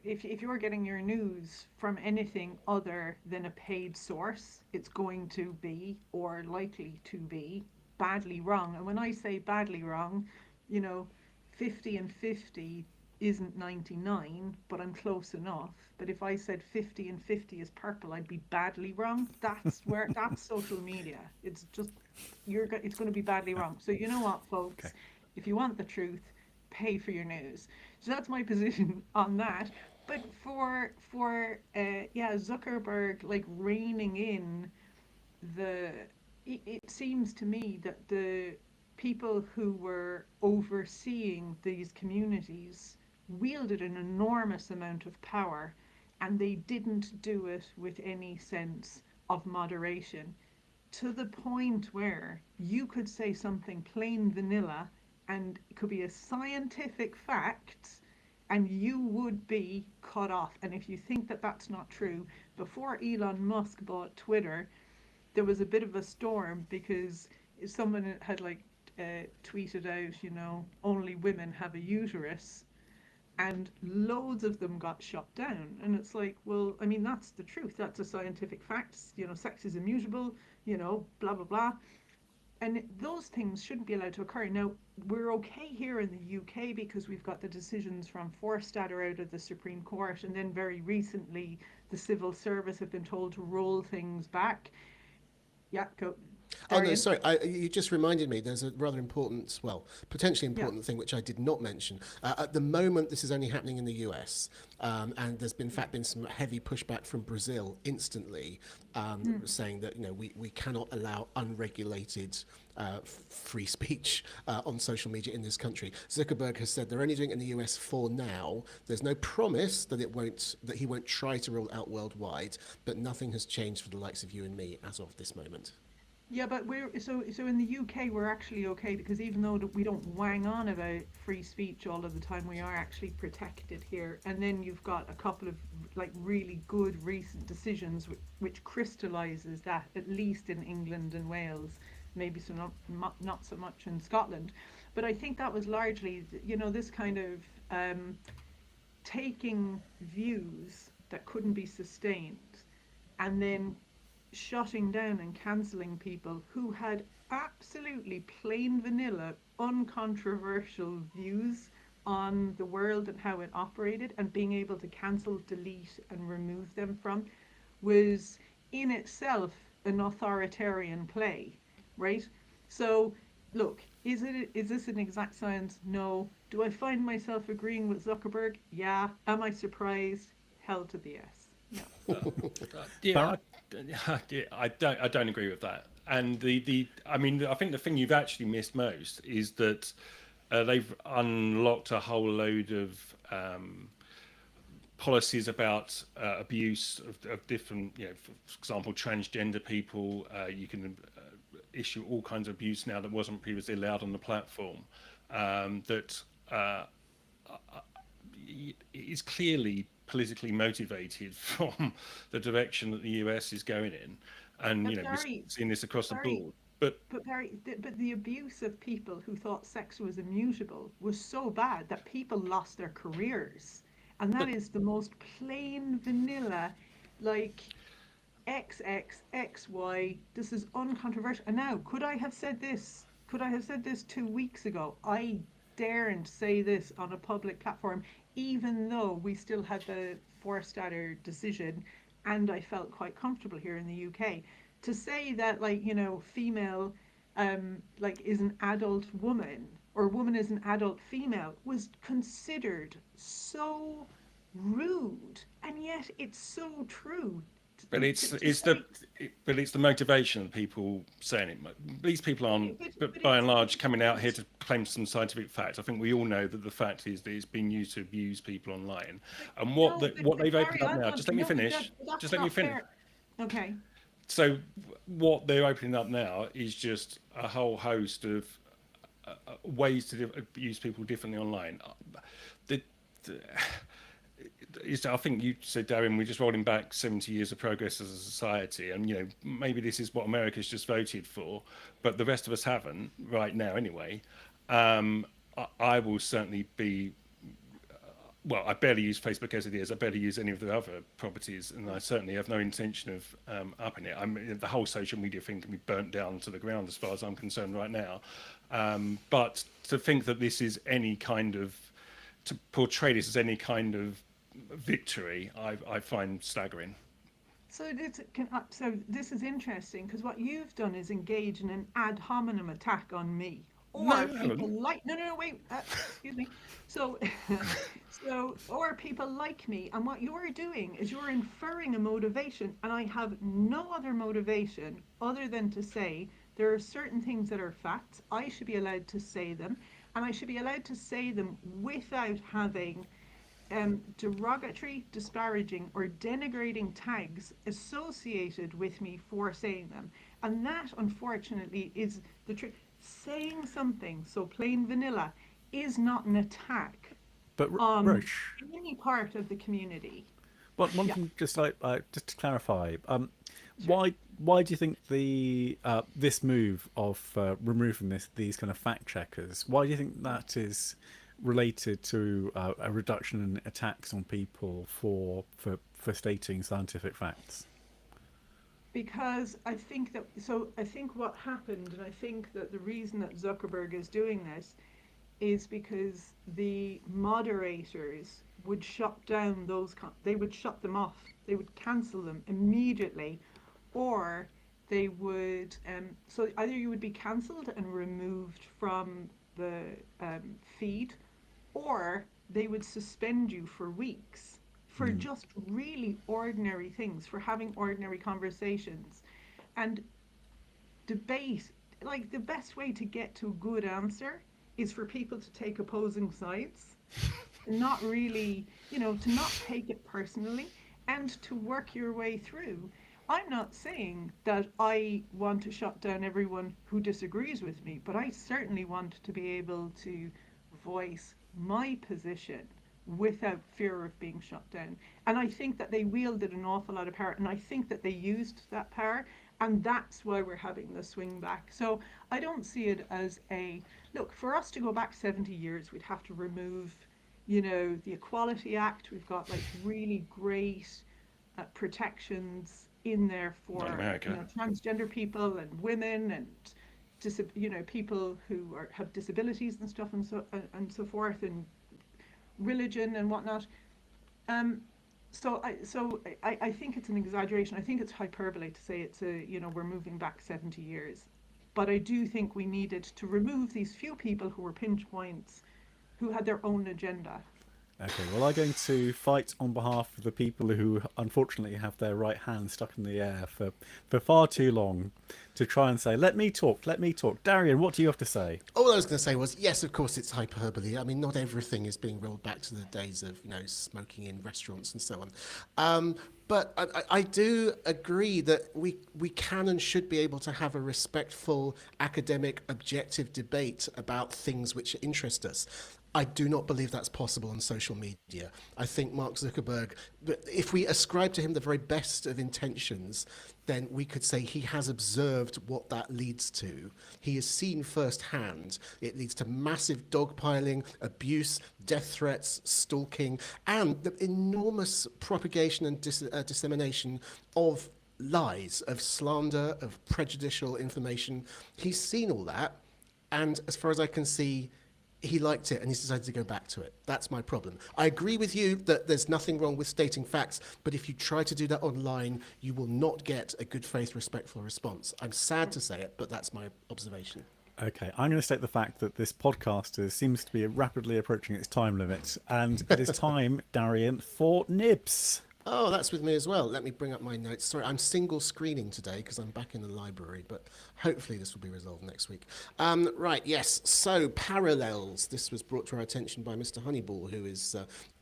if you're getting your news from anything other than a paid source, it's going to be, or likely to be, badly wrong. And when I say badly wrong, 50 and 50 isn't 99, but I'm close enough. But if I said 50 and 50 is purple, I'd be badly wrong. That's social media. It's just it's going to be badly wrong. So you know what, folks? Okay. If you want the truth, pay for your news. So that's my position on that. But for Zuckerberg reining in it seems to me that the people who were overseeing these communities wielded an enormous amount of power, and they didn't do it with any sense of moderation, to the point where you could say something plain vanilla and it could be a scientific fact and you would be cut off. And if you think that that's not true, before Elon Musk bought Twitter, there was a bit of a storm because someone had tweeted out, only women have a uterus, and loads of them got shut down. And it's like, well, I mean, that's the truth. That's a scientific fact. Sex is immutable, blah, blah, blah. And those things shouldn't be allowed to occur. Now, we're okay here in the UK because we've got the decisions from Forstater out of the Supreme Court, and then very recently the civil service have been told to roll things back. Yeah, go. Darian? Oh, no, sorry. You just reminded me there's a rather important, potentially important thing which I did not mention. At the moment, this is only happening in the US, and there's been, in fact, been some heavy pushback from Brazil instantly, saying that we cannot allow unregulated free speech on social media in this country. Zuckerberg has said they're only doing it in the US for now. There's no promise that he won't try to roll it out worldwide, but nothing has changed for the likes of you and me as of this moment. Yeah, but so in the UK we're actually okay because even though we don't wang on about free speech all of the time, we are actually protected here. And then you've got a couple of like really good recent decisions which crystallizes that at least in England and Wales, maybe so not so much in Scotland. But I think that was largely, this kind of taking views that couldn't be sustained and then shutting down and cancelling people who had absolutely plain vanilla, uncontroversial views on the world and how it operated, and being able to cancel, delete, and remove them from was in itself an authoritarian play, right? So, look, is this an exact science? No. Do I find myself agreeing with Zuckerberg? Yeah. Am I surprised? Hell to the yes. No. Yeah, I don't agree with that. And I mean, I think the thing you've actually missed most is that they've unlocked a whole load of policies about abuse of different, for example, transgender people. You can issue all kinds of abuse now that wasn't previously allowed on the platform. That is clearly politically motivated from the direction that the US is going in, and But we're Barry, seeing this across the Barry, board. But but the abuse of people who thought sex was immutable was so bad that people lost their careers, and that but is the most plain vanilla, like XXXY. This is uncontroversial. And now, could I have said this? Could I have said this 2 weeks ago? I daren't say this on a public platform, even though we still had the Forstater decision, and I felt quite comfortable here in the UK. To say that, like, female, like, is an adult woman, or woman is an adult female, was considered so rude, and yet it's so true. but To say, it's the motivation of people saying it. These people aren't, but but by and large, coming out here to claim some scientific facts. I think we all know that the fact is that it's been used to abuse people online, and no, what but they've opened Barry, up I'm now. not. Just let me No, but finish. that's Just let me not finish. fair. Okay. So what they're opening up now is just a whole host of ways to abuse people differently online. The, the, I think you said, Darren, we're just rolling back 70 years of progress as a society, and maybe this is what America's just voted for, but the rest of us haven't right now anyway. I will certainly be. Well, I barely use Facebook as it is. I barely use any of the other properties, and I certainly have no intention of upping it. The whole social media thing can be burnt down to the ground as far as I'm concerned right now. But to think that this is any kind of, to portray this as any kind of victory, I find staggering. So this is interesting because what you've done is engage in an ad hominem attack on me, No, or I people haven't. like no wait, excuse me. So or people like me, and what you're doing is you're inferring a motivation, and I have no other motivation other than to say there are certain things that are facts. I should be allowed to say them, and I should be allowed to say them without having derogatory, disparaging, or denigrating tags associated with me for saying them. And that, unfortunately, is the truth. Saying something so plain vanilla is not an attack But on Roche, any part of the community. one Yeah, thing just to clarify, sure. why do you think the this move of removing these kind of fact checkers? Why do you think that is related to a reduction in attacks on people for stating scientific facts? Because I think what happened, and I think that the reason that Zuckerberg is doing this is because the moderators would shut down they would shut them off, they would cancel them immediately, or they would so either you would be cancelled and removed from the feed, or they would suspend you for weeks for Mm. just really ordinary things, for having ordinary conversations. And debate, like, the best way to get to a good answer is for people to take opposing sides, not really, to not take it personally, and to work your way through. I'm not saying that I want to shut down everyone who disagrees with me, but I certainly want to be able to voice my position without fear of being shut down. And I think that they wielded an awful lot of power, and I think that they used that power, and that's why we're having the swing back. So I don't see it as a look, for us to go back 70 years, we'd have to remove, the Equality Act. We've got like really great protections in there Not in for America. transgender people and women and people who have disabilities and stuff and so forth, and religion and whatnot. So I think it's an exaggeration. I think it's hyperbole to say we're moving back 70 years. But I do think we needed to remove these few people who were pinch points, who had their own agenda. Okay, well, I'm going to fight on behalf of the people who unfortunately have their right hand stuck in the air for far too long to try and say, let me talk, let me talk. Darian, what do you have to say? All I was going to say was, yes, of course, it's hyperbole. I mean, not everything is being rolled back to the days of, smoking in restaurants and so on. But I do agree that we can and should be able to have a respectful, academic, objective debate about things which interest us. I do not believe that's possible on social media. I think Mark Zuckerberg, if we ascribe to him the very best of intentions, then we could say he has observed what that leads to. He has seen firsthand. It leads to massive dogpiling, abuse, death threats, stalking, and the enormous propagation and dissemination of lies, of slander, of prejudicial information. He's seen all that, and as far as I can see, he liked it and he's decided to go back to it. That's my problem. I agree with you that there's nothing wrong with stating facts, but if you try to do that online, you will not get a good faith, respectful response. I'm sad to say it, but that's my observation. Okay, I'm going to state the fact that this podcast seems to be rapidly approaching its time limit, and it is time, Darian, for Nibs. Oh, that's with me as well. Let me bring up my notes. Sorry, I'm single screening today because I'm back in the library, but hopefully this will be resolved next week. Right, yes. So, Parallels. This was brought to our attention by Mr. Honeyball, who is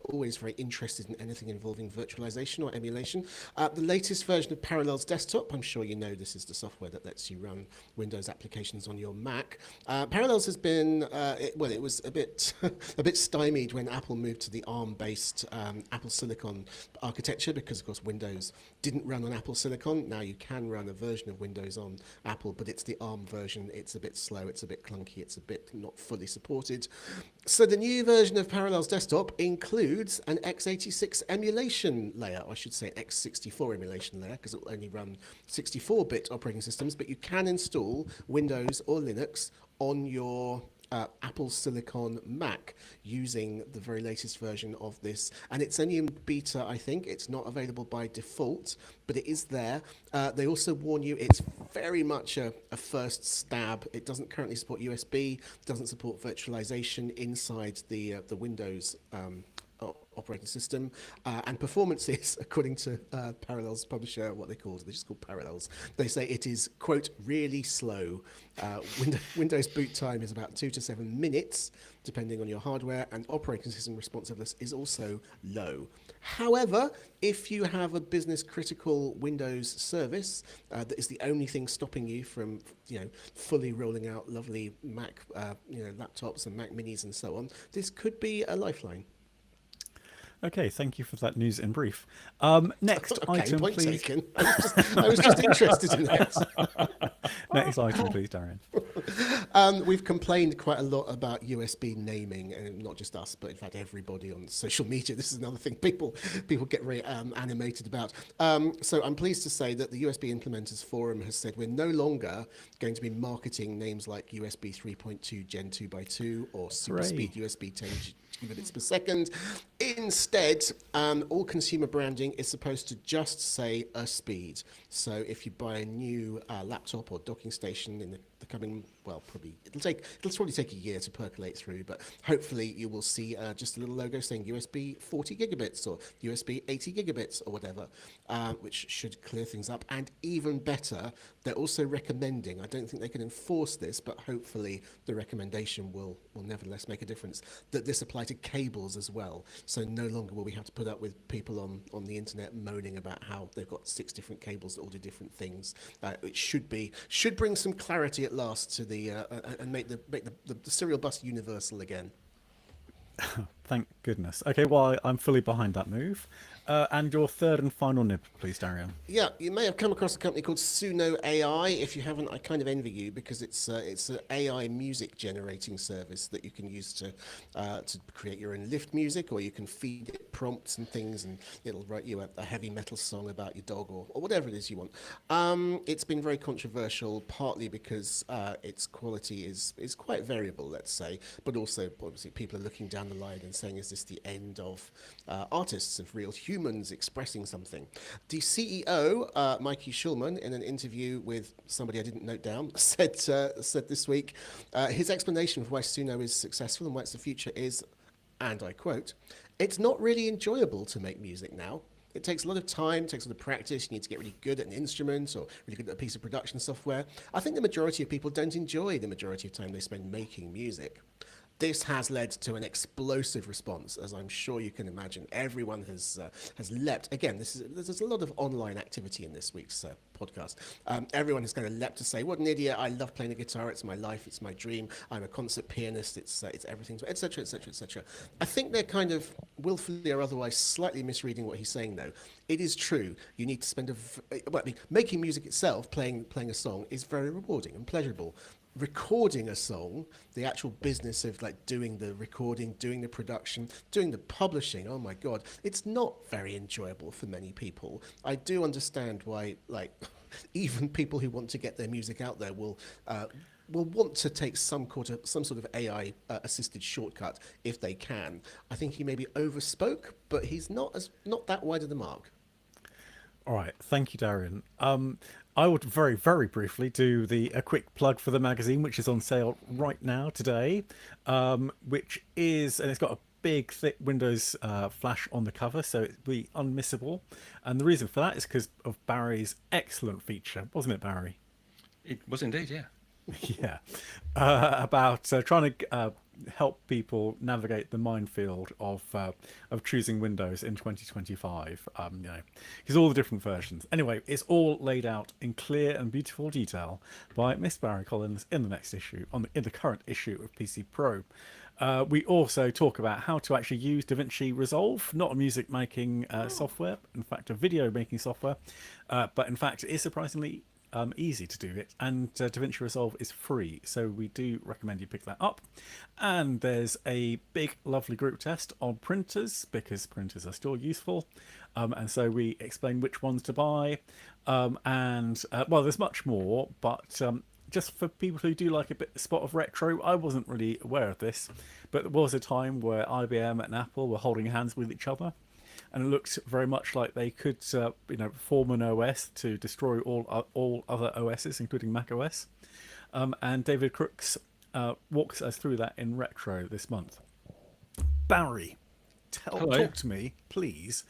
always very interested in anything involving virtualization or emulation. The latest version of Parallels Desktop, I'm sure you know this is the software that lets you run Windows applications on your Mac. Parallels has been, it was a bit a bit stymied when Apple moved to the ARM-based Apple Silicon architecture, because of course Windows didn't run on Apple Silicon. Now you can run a version of Windows on Apple, but it's the ARM version. It's a bit slow, it's a bit clunky, it's a bit not fully supported. So the new version of Parallels Desktop includes an x86 emulation layer, or I should say x64 emulation layer, because it will only run 64-bit operating systems, but you can install Windows or Linux on your Apple Silicon Mac using the very latest version of this. And it's only in beta, I think. It's not available by default, but it is there. They also warn you it's very much a first stab. It doesn't currently support USB, doesn't support virtualization inside the Windows operating system, and performance is, according to Parallels publisher, what they just call Parallels. They say it is, quote, really slow. Windows boot time is about 2 to 7 minutes, depending on your hardware, and operating system responsiveness is also low. However, if you have a business critical Windows service that is the only thing stopping you from, fully rolling out lovely Mac, laptops and Mac Minis and so on, this could be a lifeline. Okay, thank you for that news in brief. Next okay, item, point please. taken. I was just interested in it. Next item, please, Darian. We've complained quite a lot about USB naming, and not just us, but in fact everybody on social media. This is another thing people get very animated about. So I'm pleased to say that the USB Implementers Forum has said we're no longer going to be marketing names like USB 3.2 Gen 2x2 or Super Speed USB 10 gigabits per second. Instead, all consumer branding is supposed to just say a speed. So if you buy a new laptop or docking station in the coming, well, probably it'll probably take a year to percolate through, but hopefully you will see just a little logo saying USB 40 gigabits or USB 80 gigabits or whatever, which should clear things up. And even better, they're also recommending, I don't think they can enforce this, but hopefully the recommendation will nevertheless make a difference, that this apply to cables as well. So no longer will we have to put up with people on the internet moaning about how they've got 6 different cables that all do different things. It should bring some clarity at last to the and make the serial bus universal again. Thank goodness. Okay, well, I'm fully behind that move. And your third and final nib, please, Darian. Yeah, you may have come across a company called Suno AI. If you haven't, I kind of envy you, because it's an AI music generating service that you can use to create your own lift music, or you can feed it prompts and things, and it'll write you a heavy metal song about your dog, or whatever it is you want. It's been very controversial, partly because its quality is quite variable, let's say, but also obviously people are looking down the line and saying, is this the end of artists, of real humans expressing something? The CEO, Mikey Schulman, in an interview with somebody I didn't note down, said this week, his explanation for why Suno is successful and why it's the future is, and I quote, "It's not really enjoyable to make music now. It takes a lot of time, takes a lot of practice. You need to get really good at an instrument or really good at a piece of production software. I think the majority of people don't enjoy the majority of time they spend making music." This has led to an explosive response, as I'm sure you can imagine. Everyone has leapt. Again, there's a lot of online activity in this week's podcast. Everyone has kind of leapt to say, "What an idiot! I love playing the guitar. It's my life. It's my dream. I'm a concert pianist. It's everything, etc., etc., etc." I think they're kind of willfully or otherwise slightly misreading what he's saying, though. It is true. You need to spend making music itself, playing a song, is very rewarding and pleasurable. Recording a song, the actual business of like doing the recording, doing the production, doing the publishing, oh my god, it's not very enjoyable for many people. I do understand why, like, even people who want to get their music out there will want to take some sort of AI assisted shortcut if they can. I think he maybe overspoke, but he's not that wide of the mark. All right, thank you, Darian. I would very, very briefly do a quick plug for the magazine, which is on sale right now today, which is, and it's got a big, thick Windows flash on the cover, so it'll be unmissable. And the reason for that is because of Barry's excellent feature, wasn't it, Barry? It was indeed, yeah. Yeah, about trying to help people navigate the minefield of choosing Windows in 2025. Because all the different versions. Anyway, it's all laid out in clear and beautiful detail by Miss Barry Collins in the next issue, in the current issue of PC Pro. We also talk about how to actually use DaVinci Resolve, not a music making software, in fact a video making software, but in fact it is surprisingly easy to do it, and DaVinci Resolve is free, so we do recommend you pick that up. And there's a big lovely group test on printers, because printers are still useful, and so we explain which ones to buy, and well, there's much more, but just for people who do like a spot of retro, I wasn't really aware of this, but there was a time where IBM and Apple were holding hands with each other, and it looked very much like they could, form an OS to destroy all other OSs, including Mac OS. And David Crooks walks us through that in retro this month. Barry, talk to me, please.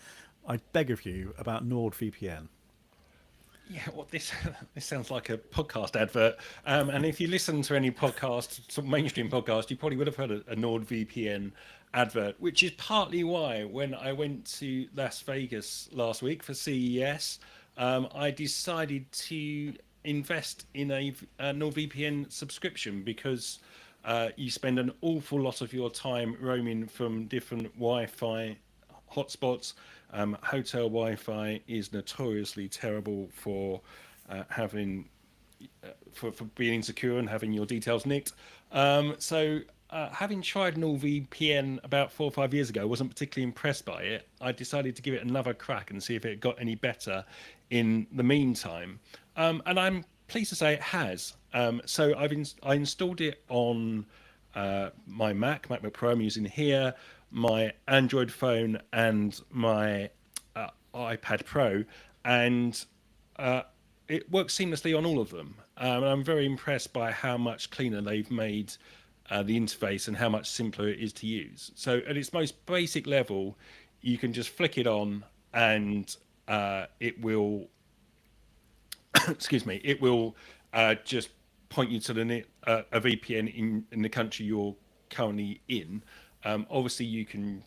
I beg of you about NordVPN. Yeah, well, this sounds like a podcast advert. And if you listen to any podcast, some mainstream podcast, you probably would have heard a NordVPN advert, which is partly why when I went to Las Vegas last week for CES, I decided to invest in a NordVPN subscription, because you spend an awful lot of your time roaming from different Wi-Fi hotspots. Hotel Wi-Fi is notoriously terrible for for being insecure and having your details nicked. So having tried NordVPN about 4 or 5 years ago, wasn't particularly impressed by it. I decided to give it another crack and see if it got any better in the meantime. And I'm pleased to say it has. So I installed it on my MacBook Pro I'm using here, my Android phone, and my iPad Pro, and it works seamlessly on all of them. and I'm very impressed by how much cleaner they've made the interface and how much simpler it is to use. So at its most basic level, you can just flick it on and it will excuse me, it will just point you to a VPN in the country you're currently in. Obviously, you can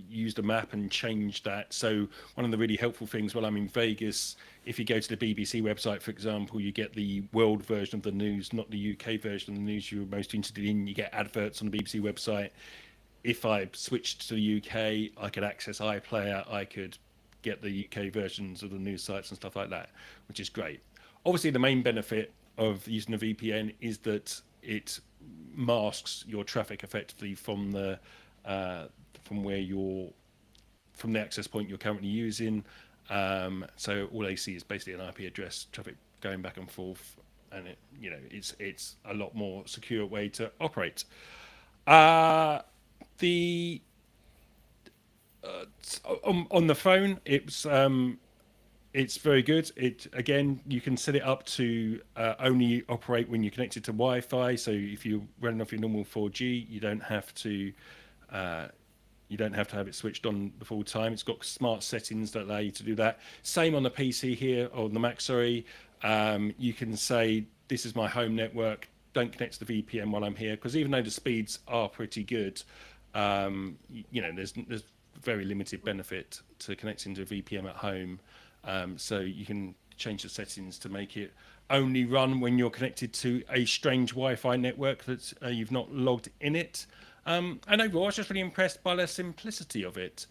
use the map and change that. So one of the really helpful things while I'm in Vegas, if you go to the BBC website, for example, you get the world version of the news, not the UK version of the news you're most interested in. You get adverts on the BBC website. If I switched to the UK, I could access iPlayer. I could get the UK versions of the news sites and stuff like that, which is great. Obviously, the main benefit of using a VPN is that it masks your traffic effectively from the from the access point you're currently using. So all they see is basically an IP address, traffic going back and forth, and it's a lot more secure way to operate. The on the phone, it's very good. It again, you can set it up to only operate when you're connected to Wi-Fi. So if you're running off your normal 4G, you don't have to have it switched on the full time. It's got smart settings that allow you to do that. Same on the PC here, or the Mac, sorry. You can say, this is my home network, don't connect to the VPN while I'm here, because even though the speeds are pretty good, there's very limited benefit to connecting to a VPN at home. So you can change the settings to make it only run when you're connected to a strange Wi-Fi network that you've not logged in it. And overall, I was just really impressed by the simplicity of it.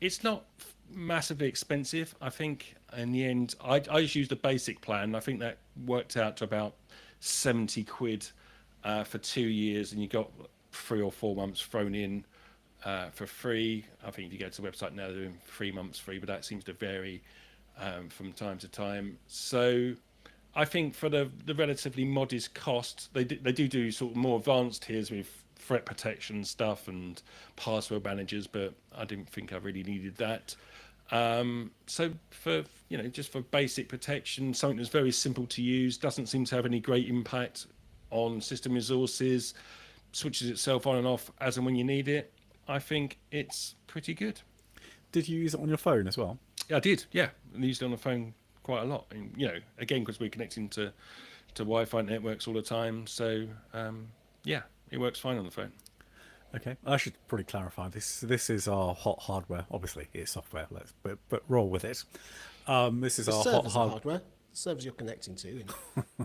It's not massively expensive. I think in the end, I just used the basic plan. I think that worked out to about 70 quid for 2 years, and you got 3 or 4 months thrown in for free. I think if you go to the website now, they're doing 3 months free, but that seems to vary from time to time. So I think for the relatively modest cost, they do sort of more advanced tiers with threat protection stuff and password managers, but I didn't think I really needed that. So for just for basic protection, something that's very simple to use, doesn't seem to have any great impact on system resources, switches itself on and off as and when you need it, I think it's pretty good. Did you use it on your phone as well? I did, yeah. I used it on the phone quite a lot. And, again, because we're connecting to Wi-Fi networks all the time. So, yeah, it works fine on the phone. Okay, I should probably clarify this. This is our hot hardware. Obviously, it's software. But roll with it. This is our hot hardware. Servers you're connecting to in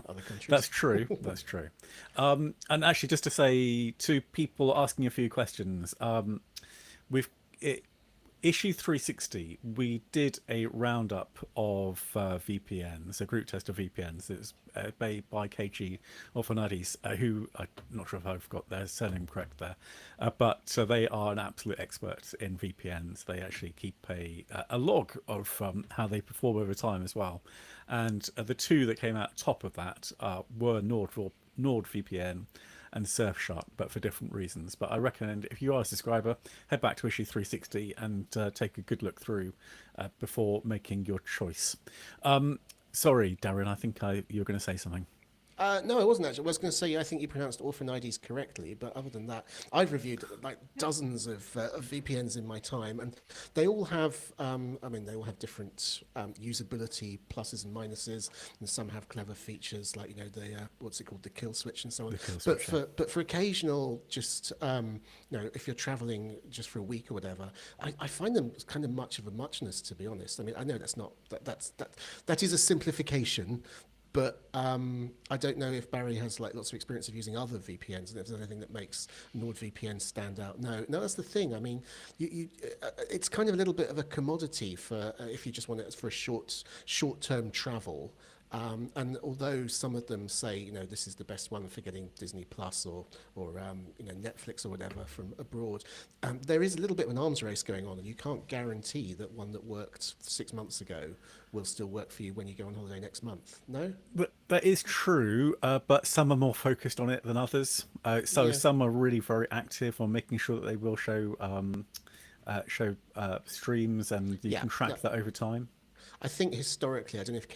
other countries. That's true. That's true. And actually, just to say to people asking a few questions, issue 360, we did a roundup of VPNs, a group test of VPNs. It was made by KG Orphanadis, who I'm not sure if I've got their surname correct there, but they are an absolute expert in VPNs. They actually keep a log of how they perform over time as well. And the two that came out top of that were NordVPN and Surfshark, but for different reasons. But I recommend, if you are a subscriber, head back to issue 360 and take a good look through before making your choice. Sorry, Darren, I think you were going to say something. No, I wasn't actually. I was going to say, I think you pronounced Orphanidis correctly, but other than that, I've reviewed like dozens of VPNs in my time, and they all have, they all have different usability pluses and minuses, and some have clever features like the what's it called, the kill switch and so on. But for occasional, just if you're traveling just for a week or whatever, I find them kind of much of a muchness, to be honest. I mean, I know that is a simplification. But I don't know if Barry has lots of experience of using other VPNs, and if there's anything that makes NordVPN stand out. No, that's the thing. I mean, it's kind of a little bit of a commodity for if you just want it for a short-term travel. And although some of them say, this is the best one for getting Disney Plus or Netflix or whatever from abroad, there is a little bit of an arms race going on, and you can't guarantee that one that worked 6 months ago will still work for you when you go on holiday next month. No? But that is true, but some are more focused on it than others. Some are really very active on making sure that they will show streams, and you can track that over time. I think historically, I don't know if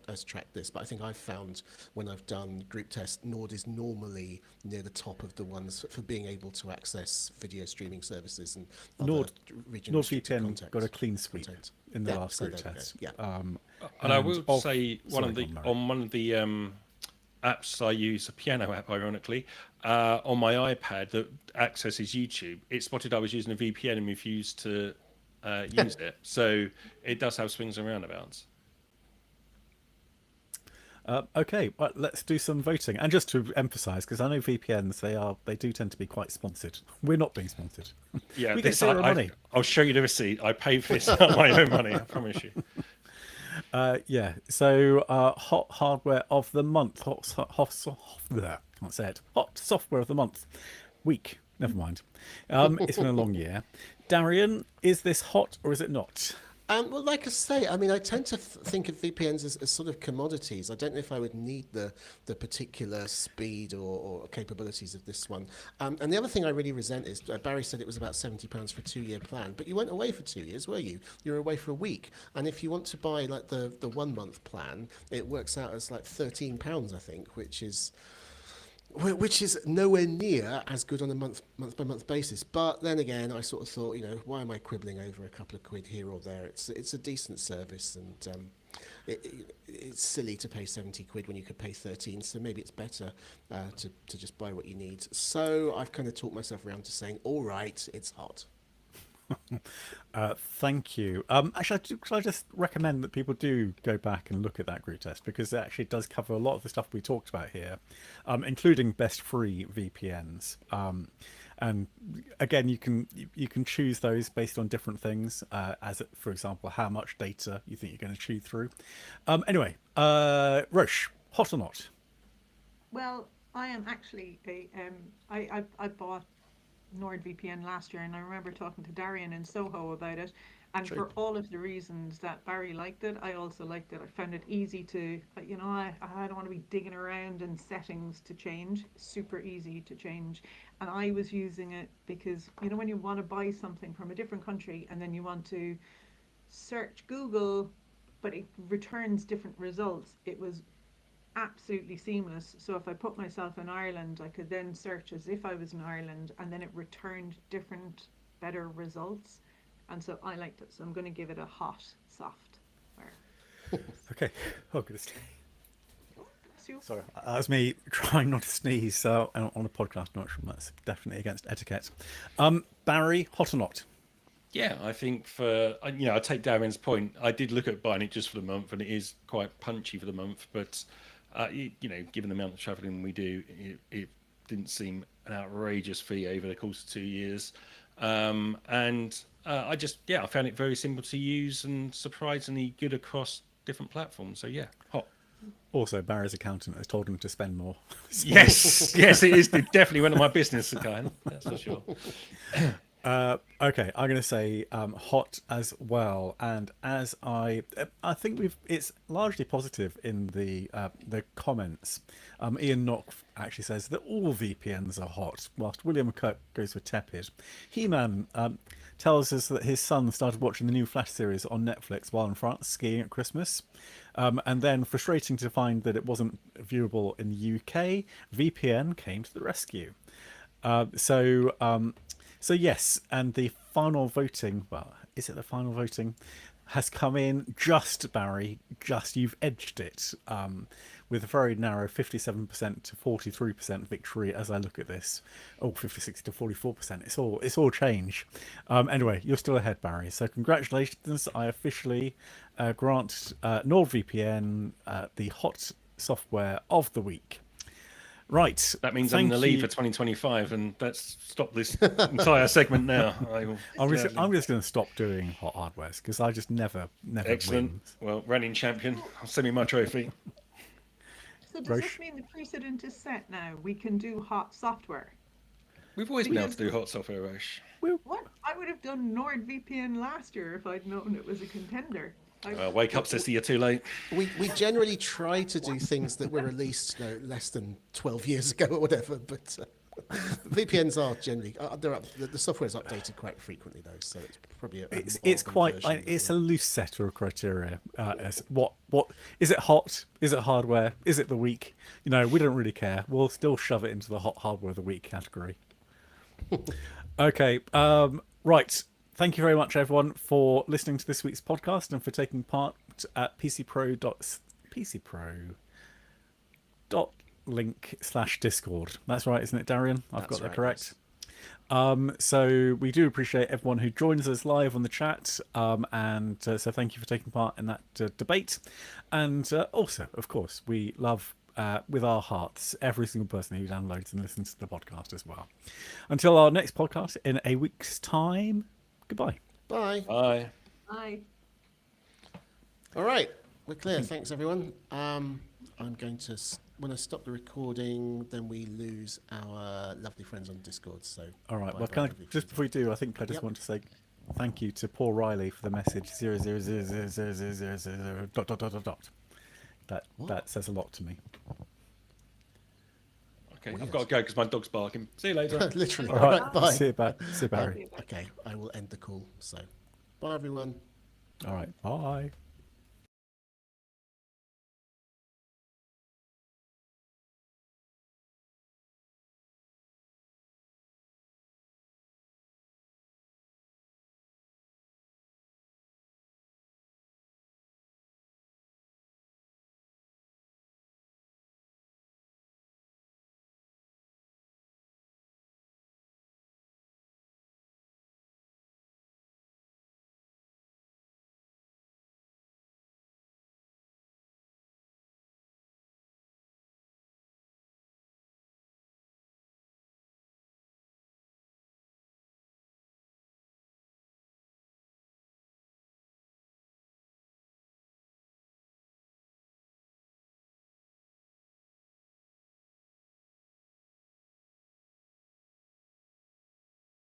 has tracked this, but I think I've found when I've done group tests, Nord is normally near the top of the ones for being able to access video streaming services and other regional restricted NordVPN got a clean sweep content. in the last so group there you test. go. Yeah. And I will say one sorry, of the go on, Murray. on one of the apps I use, a piano app, ironically, on my iPad that accesses YouTube. It spotted I was using a VPN and refused to use it. So it does have swings and roundabouts. Okay, well, let's do some voting. And just to emphasise, because I know VPNs, they do tend to be quite sponsored. We're not being sponsored. Yeah, We get zero money. I'll show you the receipt. I paid for this out of my own money, I promise you. Yeah, so hot hardware of the month, can't say it. Hot software of the month, week. Never mind. It's been a long year. Darian, is this hot or is it not? Well, like I say, I mean, I tend to think of VPNs as sort of commodities. I don't know if I would need the particular speed or capabilities of this one. And the other thing I really resent is Barry said it was about £70 for a 2-year plan, but you went away for 2 years, were you? You were away for a week. And if you want to buy like the 1 month plan, it works out as like £13, I think, which is nowhere near as good on a month by month basis. But then again, I sort of thought, you know, why am I quibbling over a couple of quid here or there? It's a decent service, and it's silly to pay 70 quid when you could pay 13. So maybe it's better to just buy what you need. So I've kind of talked myself around to saying, all right, it's hot. Thank you. Actually, I just recommend that people do go back and look at that group test, because it actually does cover a lot of the stuff we talked about here, including best free VPNs. And again, you can choose those based on different things, for example, how much data you think you're going to chew through. Anyway, Roche, hot or not? Well, I am actually I bought NordVPN last year, and I remember talking to Darian in Soho about it, and for all of the reasons that Barry liked it, I also liked it. I found it easy to, you know, I don't want to be digging around in settings to change. Super easy to change. And I was using it because, you know, when you want to buy something from a different country and then you want to search Google, but it returns different results, it was absolutely seamless. So if I put myself in Ireland, I could then search as if I was in Ireland, and then it returned different, better results. And so I liked it. So I'm going to give it a hot, soft. Okay. Oh, goodness. Bless you. Sorry, that was me trying not to sneeze on a podcast. Not sure that's definitely against etiquette. Barry, hot or not? Yeah, I think I take Darren's point. I did look at buying it just for the month, and it is quite punchy for the month, but given the amount of travelling we do, it didn't seem an outrageous fee over the course of 2 years. I found it very simple to use and surprisingly good across different platforms. So yeah, hot. Also, Barry's accountant has told him to spend more. Yes, it is. It definitely went on my business account, that's for sure. Okay, I'm going to say hot as well, and as I think it's largely positive in the comments. Ian Knock actually says that all VPNs are hot, whilst William Kirk goes for tepid. He-Man tells us that his son started watching the new Flash series on Netflix while in France skiing at Christmas, and then frustrating to find that it wasn't viewable in the UK, VPN came to the rescue. So yes, and the final voting, well, is it the final voting, has come in just, Barry, you've edged it, with a very narrow 57% to 43% victory as I look at this. Oh, 56 to 44%, it's all change. Anyway, you're still ahead, Barry, so congratulations. I officially grant NordVPN the hot software of the week. Right. That means I'm going to leave for 2025, and let's stop this entire segment now. I'm just going to stop doing hot hardwares because I just never Excellent. win. Well, reigning champion. Send me my trophy. So does this mean the precedent is set now? We can do hot software? We've always been able to do hot software, Roche. What? I would have done NordVPN last year if I'd known it was a contender. Wake up, sister, you're too late. We generally try to do things that were released less than 12 years ago or whatever, but VPNs are generally the software is updated quite frequently though, so it's probably It's quite version it's a or- loose set of criteria. As what is it hot? Is it hardware? Is it the week? You know, we don't really care. We'll still shove it into the hot hardware of the week category. Okay, right. Thank you very much, everyone, for listening to this week's podcast and for taking part at pcpro.link/discord. That's right, isn't it, Darian? I've got that correct. So we do appreciate everyone who joins us live on the chat, and so thank you for taking part in that debate. And also, of course, we love with our hearts every single person who downloads and listens to the podcast as well. Until our next podcast in a week's time, goodbye. Bye. Bye. Aye. All right, we're clear. Thanks, everyone. I'm going to, when I stop the recording, then we lose our lovely friends on Discord. So, All right. bye Well, for can I, our lovely just friends. before we do, I think I just Yep. want to say thank you to Paul Riley for the message 0000000 ... That says a lot to me. Okay, I've got to go because my dog's barking. See you later. Literally. All All right. right, bye. See you, Barry. Okay, I will end the call. So, bye, everyone. All right. Bye.